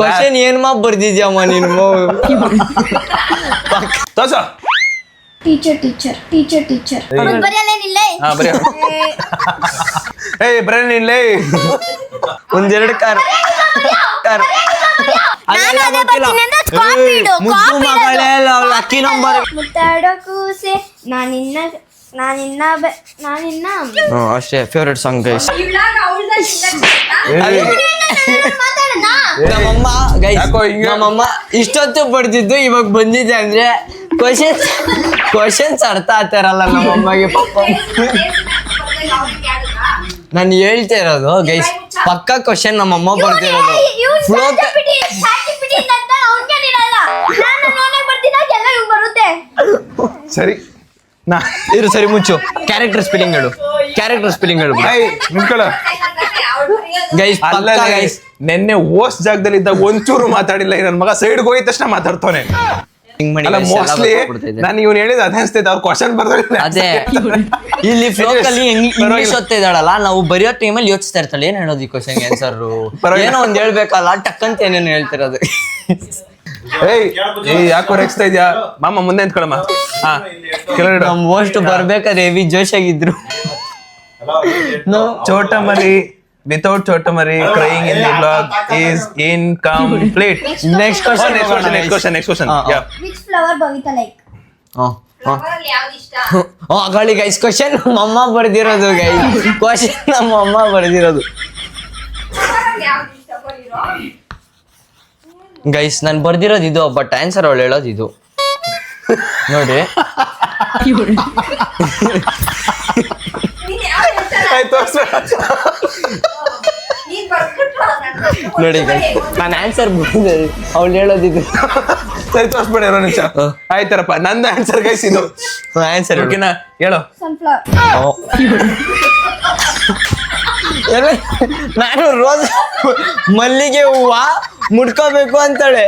Question ಏನ್ ಬರ್ದಿದ್ಯಮ್ಮ ನೀನು ತೋರ್ಸು. ಟೀಚರ್ ಏಯ್ ಬರೇನಿಲ್ಲ ಒಂದೆರಡು ಕಾರ್ ಮುದ್ದು ಮಗಳೇ ಲಕ್ಕಿ ನಂಬರ್ ಮುತ್ತಾಡೋ ಕೂಸೆ ನಾನಿನ್ನ ಅಷ್ಟೇ ಫೇವ್ರೆಟ್ ಸಾಂಗ್ ಗೈಸ್. ನಮ್ಮಮ್ಮ ಗೈಸ್ ಯಾಕೋ ಹಿಂಗೆ? ನಮ್ಮಮ್ಮ ಇಷ್ಟೊತ್ತು ಬಡ್ದಿದ್ದು ಇವಾಗ ಬಂದಿದೆ ಅಂದ್ರೆ ಕ್ವಶನ್ಸ್ ಅರ್ಥ ಆಗ್ತಾರಲ್ಲ ನಮ್ಮಮ್ಮಗೆ ಪಾಪ. ನಾನು ಹೇಳ್ತಾ ಇರೋದು ಗೈಸ್ ಪಕ್ಕ ಕ್ವಶನ್ ನಮ್ಮಮ್ಮ ಬರ್ತಿರೋದು ಫ್ಲೋ. ಸರಿ ಇರು ಸರಿ ಮುಚ್ಚು. ಕ್ಯಾರೆಕ್ಟರ್ ಸ್ಪೆಲ್ಲಿಂಗ್ ಹೇಳು. ಏಯ್ ನಿಂತ್ಕೊಳ್ಳೋ. ಗೈಸ್ ಗೈಸ್ ನೆನ್ನೆ ಓಸ್ ಜಾಗದಲ್ಲಿ ಇದ್ದಾಗ ಒಂಚೂರು ಮಾತಾಡಿಲ್ಲ. ನನ್ನ ಮಗ ಸೈಡ್ಗೆ ಹೋಗಿದ ತಕ್ಷಣ ಮಾತಾಡ್ತಾನೆ. ಅಲ್ಲ ಮೋಸ್ಟ್ಲಿ ನಾನು ಇವ್ನು ಹೇಳಿದ ಅದೇ ಅನ್ಸ್ತೈತೆ. ಅವ್ರ ಕ್ವಶನ್ ಬರ್ದಿಲ್ಲ. ಅದೇ ಇಲ್ಲಿ ಫ್ಲೋಕಲ್ಲಿ ಇಂಗ್ಲಿಷ್ ಓದ್ತಾ ಇದ್ದಾಳಲ್ಲ, ನಾವು ಬರೆಯೋ ಟೈಮಲ್ಲಿ ಯೋಚಿಸ್ತಾ ಇರ್ತಾಳೆ ಏನ್ ಹೇಳೋದು ಈ ಕ್ವಶನ್ ಆನ್ಸರ್ ಏನೋ ಒಂದ್ ಹೇಳ್ಬೇಕಲ್ಲ ಟಕ್ಕಂತ ಏನೇನು ಹೇಳ್ತಿರೋದು. ಏಯ್ ಯಾಕೋ ರೇಗಿಸ್ತಾ ಇದ್ಯಾ ಮಾಮ? ಮುಂದೆ ನಿಂತ್ಕೊಳಮ್ಮ. ಹಾ ಕೆಳಗಡೆ ನಮ್ ಮೋಸ್ಟ್ ಬರ್ಬೇಕಾದ್ರೆ ಹೆವಿ ಜೋಶ್ ಆಗಿದ್ರು. ಚೋಟ ಮರಿ ವಿತೌಟ್ ಚೋಟ ಮರಿ crying in the blog is incomplete. Next question next question which flower Bhavita like? ಗಾಳಿ ಗೈಸ್ ಕ್ವಶನ್ ನಮ್ಮಮ್ಮ ಬರ್ದಿರೋದು ಗೈಸ್. ಕ್ವಶನ್ ನಮ್ಮಮ್ಮ ಬರ್ದಿರೋದು ಗೈಸ್. ನಾನು ಬರ್ದಿರೋದು ಇದು ಬಟ್ ಆನ್ಸರ್ ಅವಳು ಹೇಳೋದು ಇದು ನೋಡಿ. ನೋಡಿ ನಾನು ಆನ್ಸರ್ ಬರ್ದಿರೋದು ಅವಳು ಹೇಳೋದು ಇದು. ಸರಿ ತೋರಿಸ್ಬೇಡ ಇರೋ ನಿಮಿಷ. ಆಯ್ತಾರಪ್ಪ ನಂದು ಆನ್ಸರ್ ಗೈಸ್ ಇದು. ಆನ್ಸರ್ ಓಕೆನಾ ಹೇಳು. ನಾನು ರೋಸ್ ಮಲ್ಲಿಗೆ ಹೂವ ಮುಡ್ಕೋಬೇಕು ಅಂತಾಳೆ.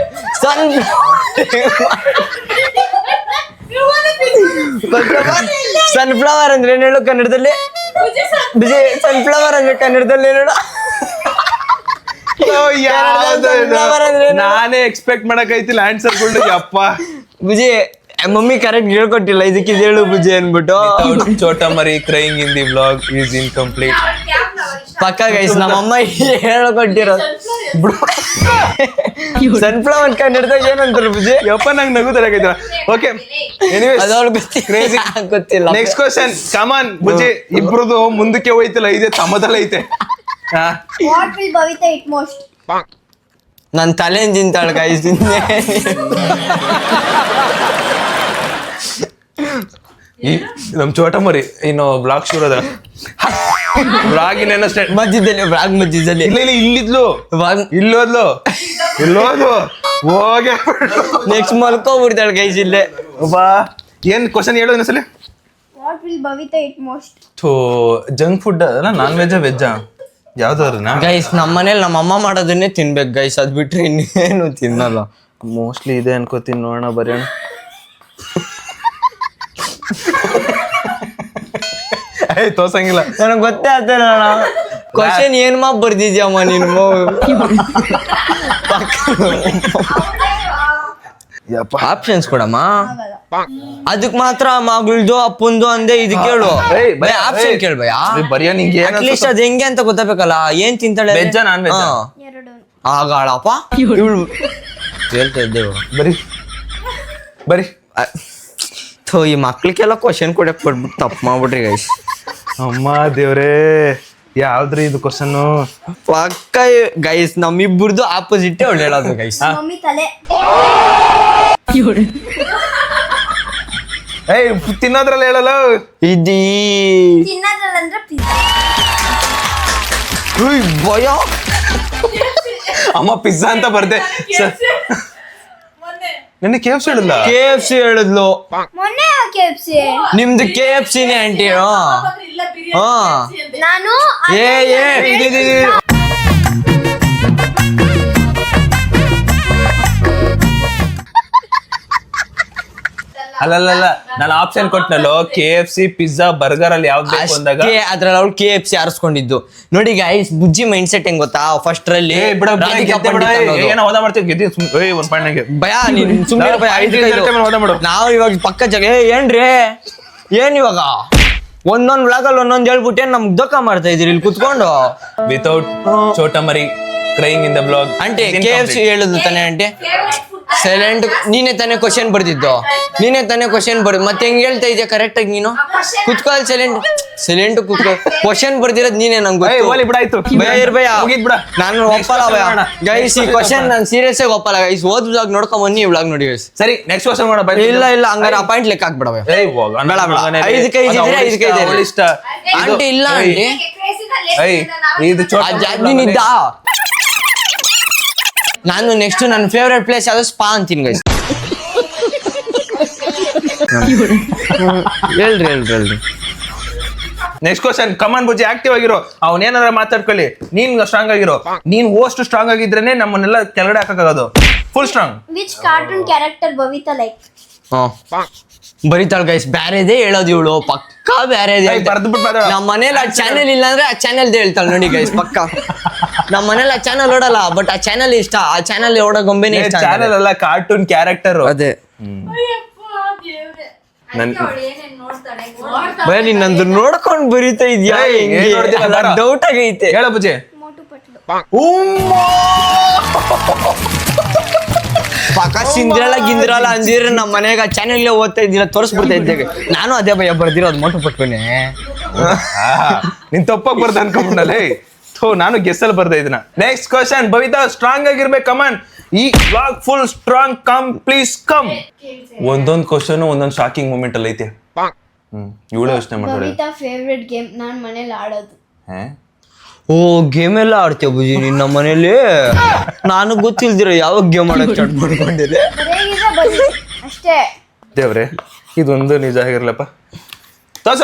ಸನ್ಫ್ಲವರ್ ಅಂದ್ರೆ ಏನ್ ಹೇಳು ಕನ್ನಡದಲ್ಲಿ? ಸನ್ಫ್ಲವರ್ ಅಂದ್ರೆ ಕನ್ನಡದಲ್ಲಿ ಏನ್ ಹೇಳು? ನಾನೇ ಎಕ್ಸ್ಪೆಕ್ಟ್ ಮಾಡಕೈತಿಲ್ಲ ಆನ್ಸರ್ಗಳು. ಅಪ್ಪ ಬುಜಿ ಮಮ್ಮಿ ಕರೆಕ್ಟ್ ಹೇಳ್ಕೊಟ್ಟಿಲ್ಲ ಇದಕ್ಕೆ ಹೇಳು ಬುಜಿ ಅನ್ಬಿಟ್ಟು. ಚೋಟ ಮರಿ crying in the blog is incomplete. ಪಕ್ಕ ಗೈಸ್ ನಮ್ಮಮ್ಮ ಹೇಳ್ಕೊಟ್ಟಿರೋದು. ಸನ್ಫ್ಲವರ್ ಕನ್ನಡದಾಗ ಏನಂತಾರೆ ಬುಜಿ? ಯಪ್ಪ ನಂಗೆ ನಗು ತರಕೈತಿಲ್ಲ. ಓಕೆ ಕ್ರೇಜಿ ಗೊತ್ತಿಲ್ಲ. ನೆಕ್ಸ್ಟ್ ಕ್ವಶನ್ ಕಮಾನ್ ಬುಜ್ಜಿ. ಇಬ್ರದು ಮುಂದಕ್ಕೆ ಹೋಯ್ತಿಲ್ಲ, ಇದೇ ತಮ್ಮದಲ್ಲಿ ಐತೆ. What will Bhavita eat most? ನನ್ ತಲೆನ್ ತಿಂತಾಳ ಗೈಸ್. ನಮ್ ಚೋಟ ಮರಿ ಇನ್ನು ಬ್ಲಾಗ್ ಶುರು ಅದ. ಬ್ಲಾಗ್ ಇನ್ನೇನೋ ಸ್ಟಾರ್ಟ್ ಮಧ್ಯದಲ್ಲಿ ಬ್ಲಾಗ್ ಮಧ್ಯದಲ್ಲಿ ಇಲ್ಲ ಇಲ್ಲಿದ್ಲು ಇಲ್ಲೋದ್ಲು ಹೋಗೆ ನೆಕ್ಸ್ಟ್ ಮಲ್ಕೋಬಿಡ್ತಾಳ ಗೈಸ್ ಇಲ್ಲೇ. ಬಾ ಏನ್ ಕ್ವಶನ್ ಹೇಳು ಇನ್ನೊಂದ್ಸಲ. What will Bhavita eat most? Junk food ಅಲ್ಲ ನಾನ್ ವೆಜ್ಜಾ ವೆಜ್ಜಾ ಯಾವ್ದಾದ್ರು ಗೈಸ್ ನಮ್ಮ ಮನೇಲಿ ನಮ್ಮ ಅಮ್ಮ ಮಾಡೋದನ್ನೇ ತಿನ್ಬೇಕು ಗೈಸ್. ಅದ್ ಬಿಟ್ರೆ ಇನ್ನೇನು ತಿನ್ನಲ್ಲ. ಮೋಸ್ಟ್ಲಿ ಇದೆ ಅನ್ಕೋತೀನಿ. ನೋಡೋಣ ಬರೆಯೋಣ. ತೋರ್ಸಂಗಿಲ್ಲ ನನಗೆ ಗೊತ್ತೇ ಆಗ್ತಾನೆ ಕ್ವಶನ್ ಏನ್ ಬರ್ದಿದ್ಯಮ್ಮ ನೀನು ಆಪ್ಷನ್ಸ್ ಕೊಡಮ್ಮ. ಅದಕ್ ಮಾತ್ರ ಮಗಳ್ದು ಅಪ್ಪಂದು ಅಂದೆ ಇದಕ್ಕೆ ಹೇಳು. ಆಪ್ಷನ್ ಕೇಳ್ಬಯ್ಯ. ಅಟ್ಲೀಸ್ಟ್ ಅದ್ ಹೆಂಗೆ ಅಂತ ಗೊತ್ತಾಗಬೇಕಲ್ಲ. ಏನ್ ತಿಂತಾಳೆ? ವೆಜ್ಜಾ ನಾನ್ ವೆಜ್? ಆಗಾಳಪ್ಪ ಇವಳು ಹೇಳ್ತಾ ಇದ್ದೇವು. ಬರಿ ಈ ಮಕ್ಳಿಗೆಲ್ಲ ಕ್ವಶನ್ ಕೊಡಕ್ ಕೊಟ್ಬಿಟ್ಟು ತಪ್ಪು ಮಾಡ್ಬಿಟ್ರಿ ಗೈಸ್. ಅಮ್ಮ ದೇವ್ರೇ ಯಾವ್ದ್ರಿ ಇದು ಕ್ವಶನ್? ಪಕ್ಕ ಗೈಸ್ ನಮ್ಮಿಬ್ಬರದು ಆಪೋಸಿಟ್ ಅವಳು ಹೇಳೋದು ಗೈಸ್. ಮಮ್ಮಿ ತಲೆ. ಏಯ್ ತಿನ್ನೋದ್ರಲ್ಲಿ ಹೇಳಲ್ಲ. ಇದೀ ತಿನ್ನೋದ್ರಲ್ಲಂದ್ರೆ ಪಿಜ್ಜಾ. ಭಯ. ಅಮ್ಮ ಪಿಜ್ಜಾ ಅಂತ ಬರ್ದೆ. ನಿನ್ನೆ KFC ಹೇಳಿಲ್ಲ? KFC ಹೇಳಿದ್ಲು ಮೊನ್ನೆ. KFC ನಿಮ್ದು KFCನೇ ಆಂಟಿ. ನಾನು ಅಲ್ಲಲ್ಲ ನಾನು ಆಪ್ಷನ್ ಕೊಟ್ನಲ್ಲೋ KFC ಪಿಜ್ಜಾ ಬರ್ಗರ್ ಅಲ್ಲಿ ಯಾವ್ದು ಬೇಕು ಅಂದಾಗ ಅಷ್ಟೇ ಅದ್ರಲ್ಲಿ ಅವ್ಳು KFC ಆರಿಸ್ಕೊಂಡಿದ್ದು ನೋಡಿ ಗೈಸ್. ಬುಜ್ಜಿ ಮೈಂಡ್ ಸೆಟ್ ಹೆಂಗ್ ಗೊತ್ತಾ, ಫಸ್ಟ್ ರಲ್ಲಿ ಏನೋ ಹೋದ ಮಾಡ್ತೀವಿ ಗೆದ್ದಿ ಒಂದ್ ಪಾಯಿಂಟ್ ಭಯ ನೀನ್ ಸುಮ್ಮನೆ ಭಯ. ಹೋದ ಮಾಡು. ನಾವು ಇವಾಗ ಪಕ್ಕ ಜಾಗ ಏನ್ರಿ ಏನ್ ಇವಾಗ ಒಂದೊಂದ್ ವ್ಲಾಗಲ್ಲಿ ಒಂದೊಂದ್ ಹೇಳ್ಬಿಟ್ಟು ಏನ್ ನಮ್ಗ್ ದೊಕ್ಕ ಮಾಡ್ತಾ ಇದೀರಿ ಇಲ್ಲಿ ಕುತ್ಕೊಂಡು. ವಿತೌಟ್ ಚೋಟ ಮರಿ crying in the blog. Aunty KFC ಹೇಳುದು ತಾನೆ ಆಂಟಿ? ಸೈಲೆಂಟ್. ನೀನೇ ತಾನೇ ಕ್ವಶನ್ ಬರ್ದಿದ್ದು, ನೀನೇ ತಾನೇ ಕ್ವಶನ್ ಬರ್ದು ಮತ್ತೆ ಹೆಂಗ್ ಹೇಳ್ತಾ ಇದೆಯಾ ಕರೆಕ್ಟ್ ಆಗಿ ನೀನು? ಕುತ್ಕೊಳ್ ಸೈಲೆಂಟ್ ಕುತ್ಕೊ. ಕ್ವಶನ್ ಬರ್ದಿರೋದ್ ನೀನೇ ನಂಗೆ ಬಿಡಾಯ್ತು ನಾನು ಒಪ್ಪಲ್ಲ ಭಯ ಗೈಸ್. ಈ ಕ್ವಶನ್ ನಾನು ಸೀರಿಯಸ್ ಆಗಿ ಒಪ್ಪಲ್ಲ ಗೈಸ್. ಓದ್ ಬ್ಲಾಗ್ ನೋಡ್ಕೊಂಡ್ ಬನ್ನಿ, ಈ ಬ್ಲಾಗ್ ನೋಡಿ ಗೈಸ್. ಸರಿ ನೆಕ್ಸ್ಟ್ ಕ್ವಶನ್ ಮಾಡ. ಇಲ್ಲ ಹಂಗಾರೆ ಆ ಪಾಯಿಂಟ್ ಲೆಕ್ಕ ಹಾಕ್ಬಿಡ ಭಯ. ಬೇಡ 5 ಕೈ ಇಷ್ಟ ಆಂಟಿ. ಇಲ್ಲ ಆಂಟಿ ಇದು ನೀನಿದ್ದ. ನಾನು ನೆಕ್ಸ್ಟ್ ನನ್ನ ಫೇವ್ರೆಟ್ ಪ್ಲೇಸ್ ಯಾವ್ದು ಸ್ಪಾ ಅಂತೀನಿ ಗೈಸ್. ಹೇಳ್ರಿ ನೆಕ್ಸ್ಟ್ ಕ್ವಶನ್. ಕಮಾನ್ ಬುಜ್ಜಿ ಆಕ್ಟಿವ್ ಆಗಿರೋ. ಅವನೇನಾರ ಮಾತಾಡ್ಕೊಳ್ಳಿ, ನೀನ್ ಸ್ಟ್ರಾಂಗ್ ಆಗಿರೋ. ನೀನ್ ಓಸ್ಟ್ ಸ್ಟ್ರಾಂಗ್ ಆಗಿದ್ರೇನೆ ನಮ್ಮನ್ನೆಲ್ಲ ಕೆಳಗಡೆ ಹಾಕಕ್ಕಾಗೋದು. Full strong. Which cartoon character Bhavita like? ಬರೀತಾಳ ಗೈಸ್. ಬ್ಯಾರೆದೇ ಹೇಳೋದು ಇವಳು, ಪಕ್ಕಾ ಬ್ಯಾರೆದೇ. ನಮ್ಮ ಮನೇಲಿ ಆ ಚಾನೆಲ್ ಇಲ್ಲ ಅಂದ್ರೆ ಆ ಚಾನೆಲ್ದೇ ಹೇಳ್ತಾಳೆ ನೋಡಿ ಗೈಸ್, ಪಕ್ಕ. ನಮ್ಮ ಮನೇಲಿ ಆ ಚಾನೆಲ್ ಓಡಲ್ಲ, ಬಟ್ ಆ ಚಾನೆಲ್ ಇಷ್ಟ. ಆ ಚಾನೆಲ್ ಓಡೋ ಗೊಂಬೆನೇ ಇಷ್ಟ. ಚಾನೆಲ್ ಅಲ್ಲ, ಕಾರ್ಟೂನ್ ಕ್ಯಾರೆಕ್ಟರ್ ಅದೇ. ಭಯ ನೀನ್ ನಂದು ನೋಡ್ಕೊಂಡ್ ಬರೀತಾ ಇದ್ಯಾ? ಡೌಟ್ ಆಗೈತೆ. ಹೇಳ ಬುಜ್ಜಿ. ಮೋಟು ಪಟ್ಲು. ಪಕ್ಕ ಸಿಂದ್ರಲ್ಲ ಗಿಂದ್ರಲ್ಲ ಅಂದಿರ ನಮ್ಮ ಮನೆಗ ಚಾನೆಲ್ ಓದ್ತಾ ಇದ್ದಿಲ್ಲ, ತೋರಿಸ್ಬಿಡ್ತಾ ಇದ್ದೆ. ನಾನು ಅದೇ ಭಯ ಬರ್ದಿರೋದು ಮೋಟು ಪಟ್ಕೊನೆ. ನೀನ್ ತಪ್ಪಾಗಿ ಬರ್ದ ಅನ್ಕೊಂಡ್ಬಿಟ್ಟಲ್ಲ. ನಾನು ಗೆಸ್ಸಲ್ಲಿ ಬರ್ದೆ ಇದನ್ನ. Next question. ಬವಿತಾ ಸ್ಟ್ರಾಂಗ್ ಆಗಿರ್ಬೇಕು. ಕಮಾನ್. ಈ vlog full strong. Come please come. ಒಂದೊಂದ್ ಕ್ವಶನ್ ಒಂದೊಂದ್ ಶಾಕಿಂಗ್ ಮೂಮೆಂಟ್ ಅಲ್ಲಿ ಐತೆ. ಇವಳು ಯೋಚನೆ ಮಾಡ್ತಾರೆ. ಬವಿತಾ ಫೇವರೇಟ್ ಗೇಮ್ ನಾನು ಮನೇಲಿ ಆಡೋದು. ಓ ಗೇಮ್ ಎಲ್ಲ ಆಡ್ತೀಯ ಬುಜಿ ನೀನ್ ನಮ್ಮ ಮನೇಲಿ? ನಾನು ಗೊತ್ತಿಲ್ದಿರ ಯಾವ ಗೇಮ್ ಆಡಕ್ ಸ್ಟಾರ್ಟ್ ಮಾಡ್ಕೊಂಡಿದ್ದೆ. ಅಷ್ಟೇ ದೇವ್ರೆ, ಇದೊಂದು ನಿಜ ಆಗಿರ್ಲಪ್ಪ. ತೋಸ.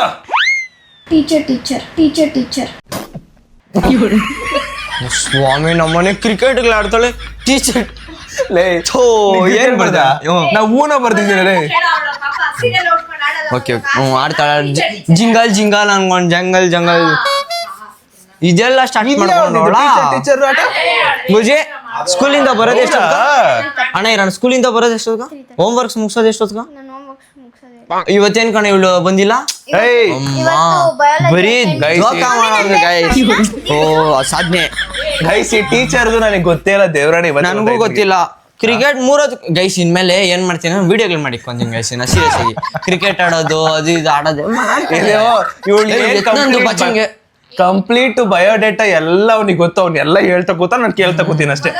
ಟೀಚರ್ ಸ್ವಾಮಿ ನಮ್ಮನೆ ಕ್ರಿಕೆಟ್ ಆಡ್ತಾಳೆ ಟೀಚರ್. ಏನ್ ಬರ್ದ? ನಾವು ಊನ ಬರ್ದಿದ್ದೀರ. ಓಕೆ ಆಡ್ತಾಳ. ಜಿಂಗಲ್ ಅನ್ಕೊಂಡ್ ಜಂಗಲ್ ಇದೆಲ್ಲ ಸ್ಟಾರ್ಟ್ ಮಾಡ್ಕೊಂಡೋಳ. ಬುಜಿ ಸ್ಕೂಲಿಂದ ಬರೋದು ಎಷ್ಟೊತ್ತ ಅಣ್ಣ? ಇರೋಣ ಸ್ಕೂಲಿಂದ ಬರೋದು ಎಷ್ಟೊತ್ತ? Home works ಮುಗಿಸೋದು ಎಷ್ಟೊತ್ತ? ಇವತ್ತೇನ್ ಕಣ ಇವಳು ಬಂದಿಲ್ಲ? ಬರೀ ಸಾಧನೆ ಗೈಸ್. ಈ ಟೀಚರ್ದು ನನಗೆ ಗೊತ್ತೇ ಇಲ್ಲ ದೇವರಾಣಿ, ನನಗೂ ಗೊತ್ತಿಲ್ಲ. ಕ್ರಿಕೆಟ್ ಮೂರದು ಗೈಸ್. ಇನ್ಮೇಲೆ ಏನ್ ಮಾಡ್ತೀನಿ, ವಿಡಿಯೋಗಳು ಮಾಡಿಕೊಂತೀನಿ ಗೈಸ್. ಸೀರಿಯಸ್ ಆಗಿ ಕ್ರಿಕೆಟ್ ಆಡೋದು ಅದು ಇದು ಆಡೋದು. ಕಂಪ್ಲೀಟ್ ಬಯೋಡೇಟಾ ಎಲ್ಲ ಅವ್ನಿಗೆ ಗೊತ್ತ. ಅವ್ನೆಲ್ಲ ಹೇಳ್ತಾ ಕೂತ ನಾನು ಕೇಳ್ತಾ ಕೂತೀನಿ ಅಷ್ಟೇ.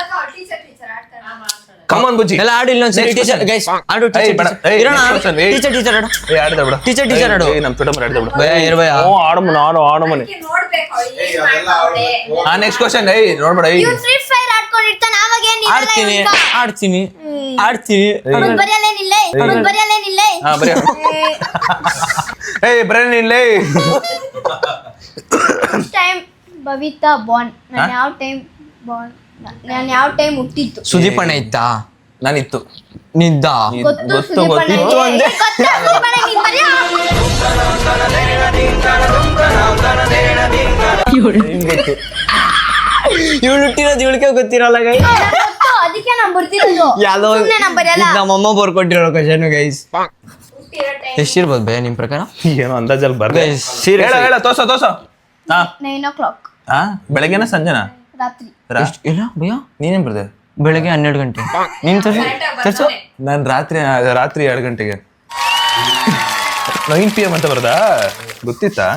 ಕಮಾನ್ ಬುಜ್ಜಿ ಎಲ್ಲ ಆಡು. ಇಲ್ಲೊಂದ್ಸರಿ ಟೀಚರ್ ಗೈಸ್ ಆಡು. ಟೀಚರ್ ಆಡು. ನಮ್ ಚೋಟ ಮರ ಆಡ್ದ ಬಿಡು. ಭಯ ಇರ್ಬಯ ಆಡಮನೆ. Next question. ನೋಡ್ಬೇಡ. ಫ್ರೀ ಫೈರ್ ಆಡ್ಕೊಂಡಿರ್ತಾನೆ. ಅವಾಗ ಆಡ್ತೀನಿ. ಬರೀ ಟೈಮ್ ಬವಿತಾ ಬಾರ್ನ್. ನಾನು ಯಾವ ಟೈಮ್ ಹುಟ್ಟಿದ್ದು? ಸುದೀಪ್ ಅಣ್ಣ ಇತ್ತಾ? ನಾನಿತ್ತು. ನಿದ್ದ ಗೊತ್ತು ಇತ್ತು ಅಂದೆ. ಇವಳು ಹುಟ್ಟಿರೋದು ಇವಳಿಗೆ ಗೊತ್ತಿರಲ್ಲ ಗೈ. ಅದಕ್ಕೆ ನಾನು ಬರ್ತಿರೋದು. ಯಾವ್ದೋ ನಮ್ಮಮ್ಮ ಬರ್ಕೊಟ್ಟಿರೋ ಕ್ವಶನ್ ಗೈಸ್. ಎಷ್ಟಿರ್ಬೋದು ಭಯ ನಿಮ್ ಪ್ರಕಾರ? ಏನೋ ಅಂದಾಜಲ್ಲಿ ಬರ್ದೆ. ಹೇಳ ತೋಸ. 9 o'clock. ಬೆಳಗ್ಗೆನ ಸಂಜೆನಾ? ರಾತ್ರಿ. ಇಲ್ಲ ಭಯ ನೀನೇನ್ ಬರ್ದೆ? ಬೆಳಗ್ಗೆ 12 ಗಂಟೆ. ನೀನ್ ತರ್ಸು. ನಾನು ರಾತ್ರಿ 2 ಗಂಟೆಗೆ 9 PM ಅಂತ ಬರ್ದಾ? ಗೊತ್ತಿತ್ತಾ?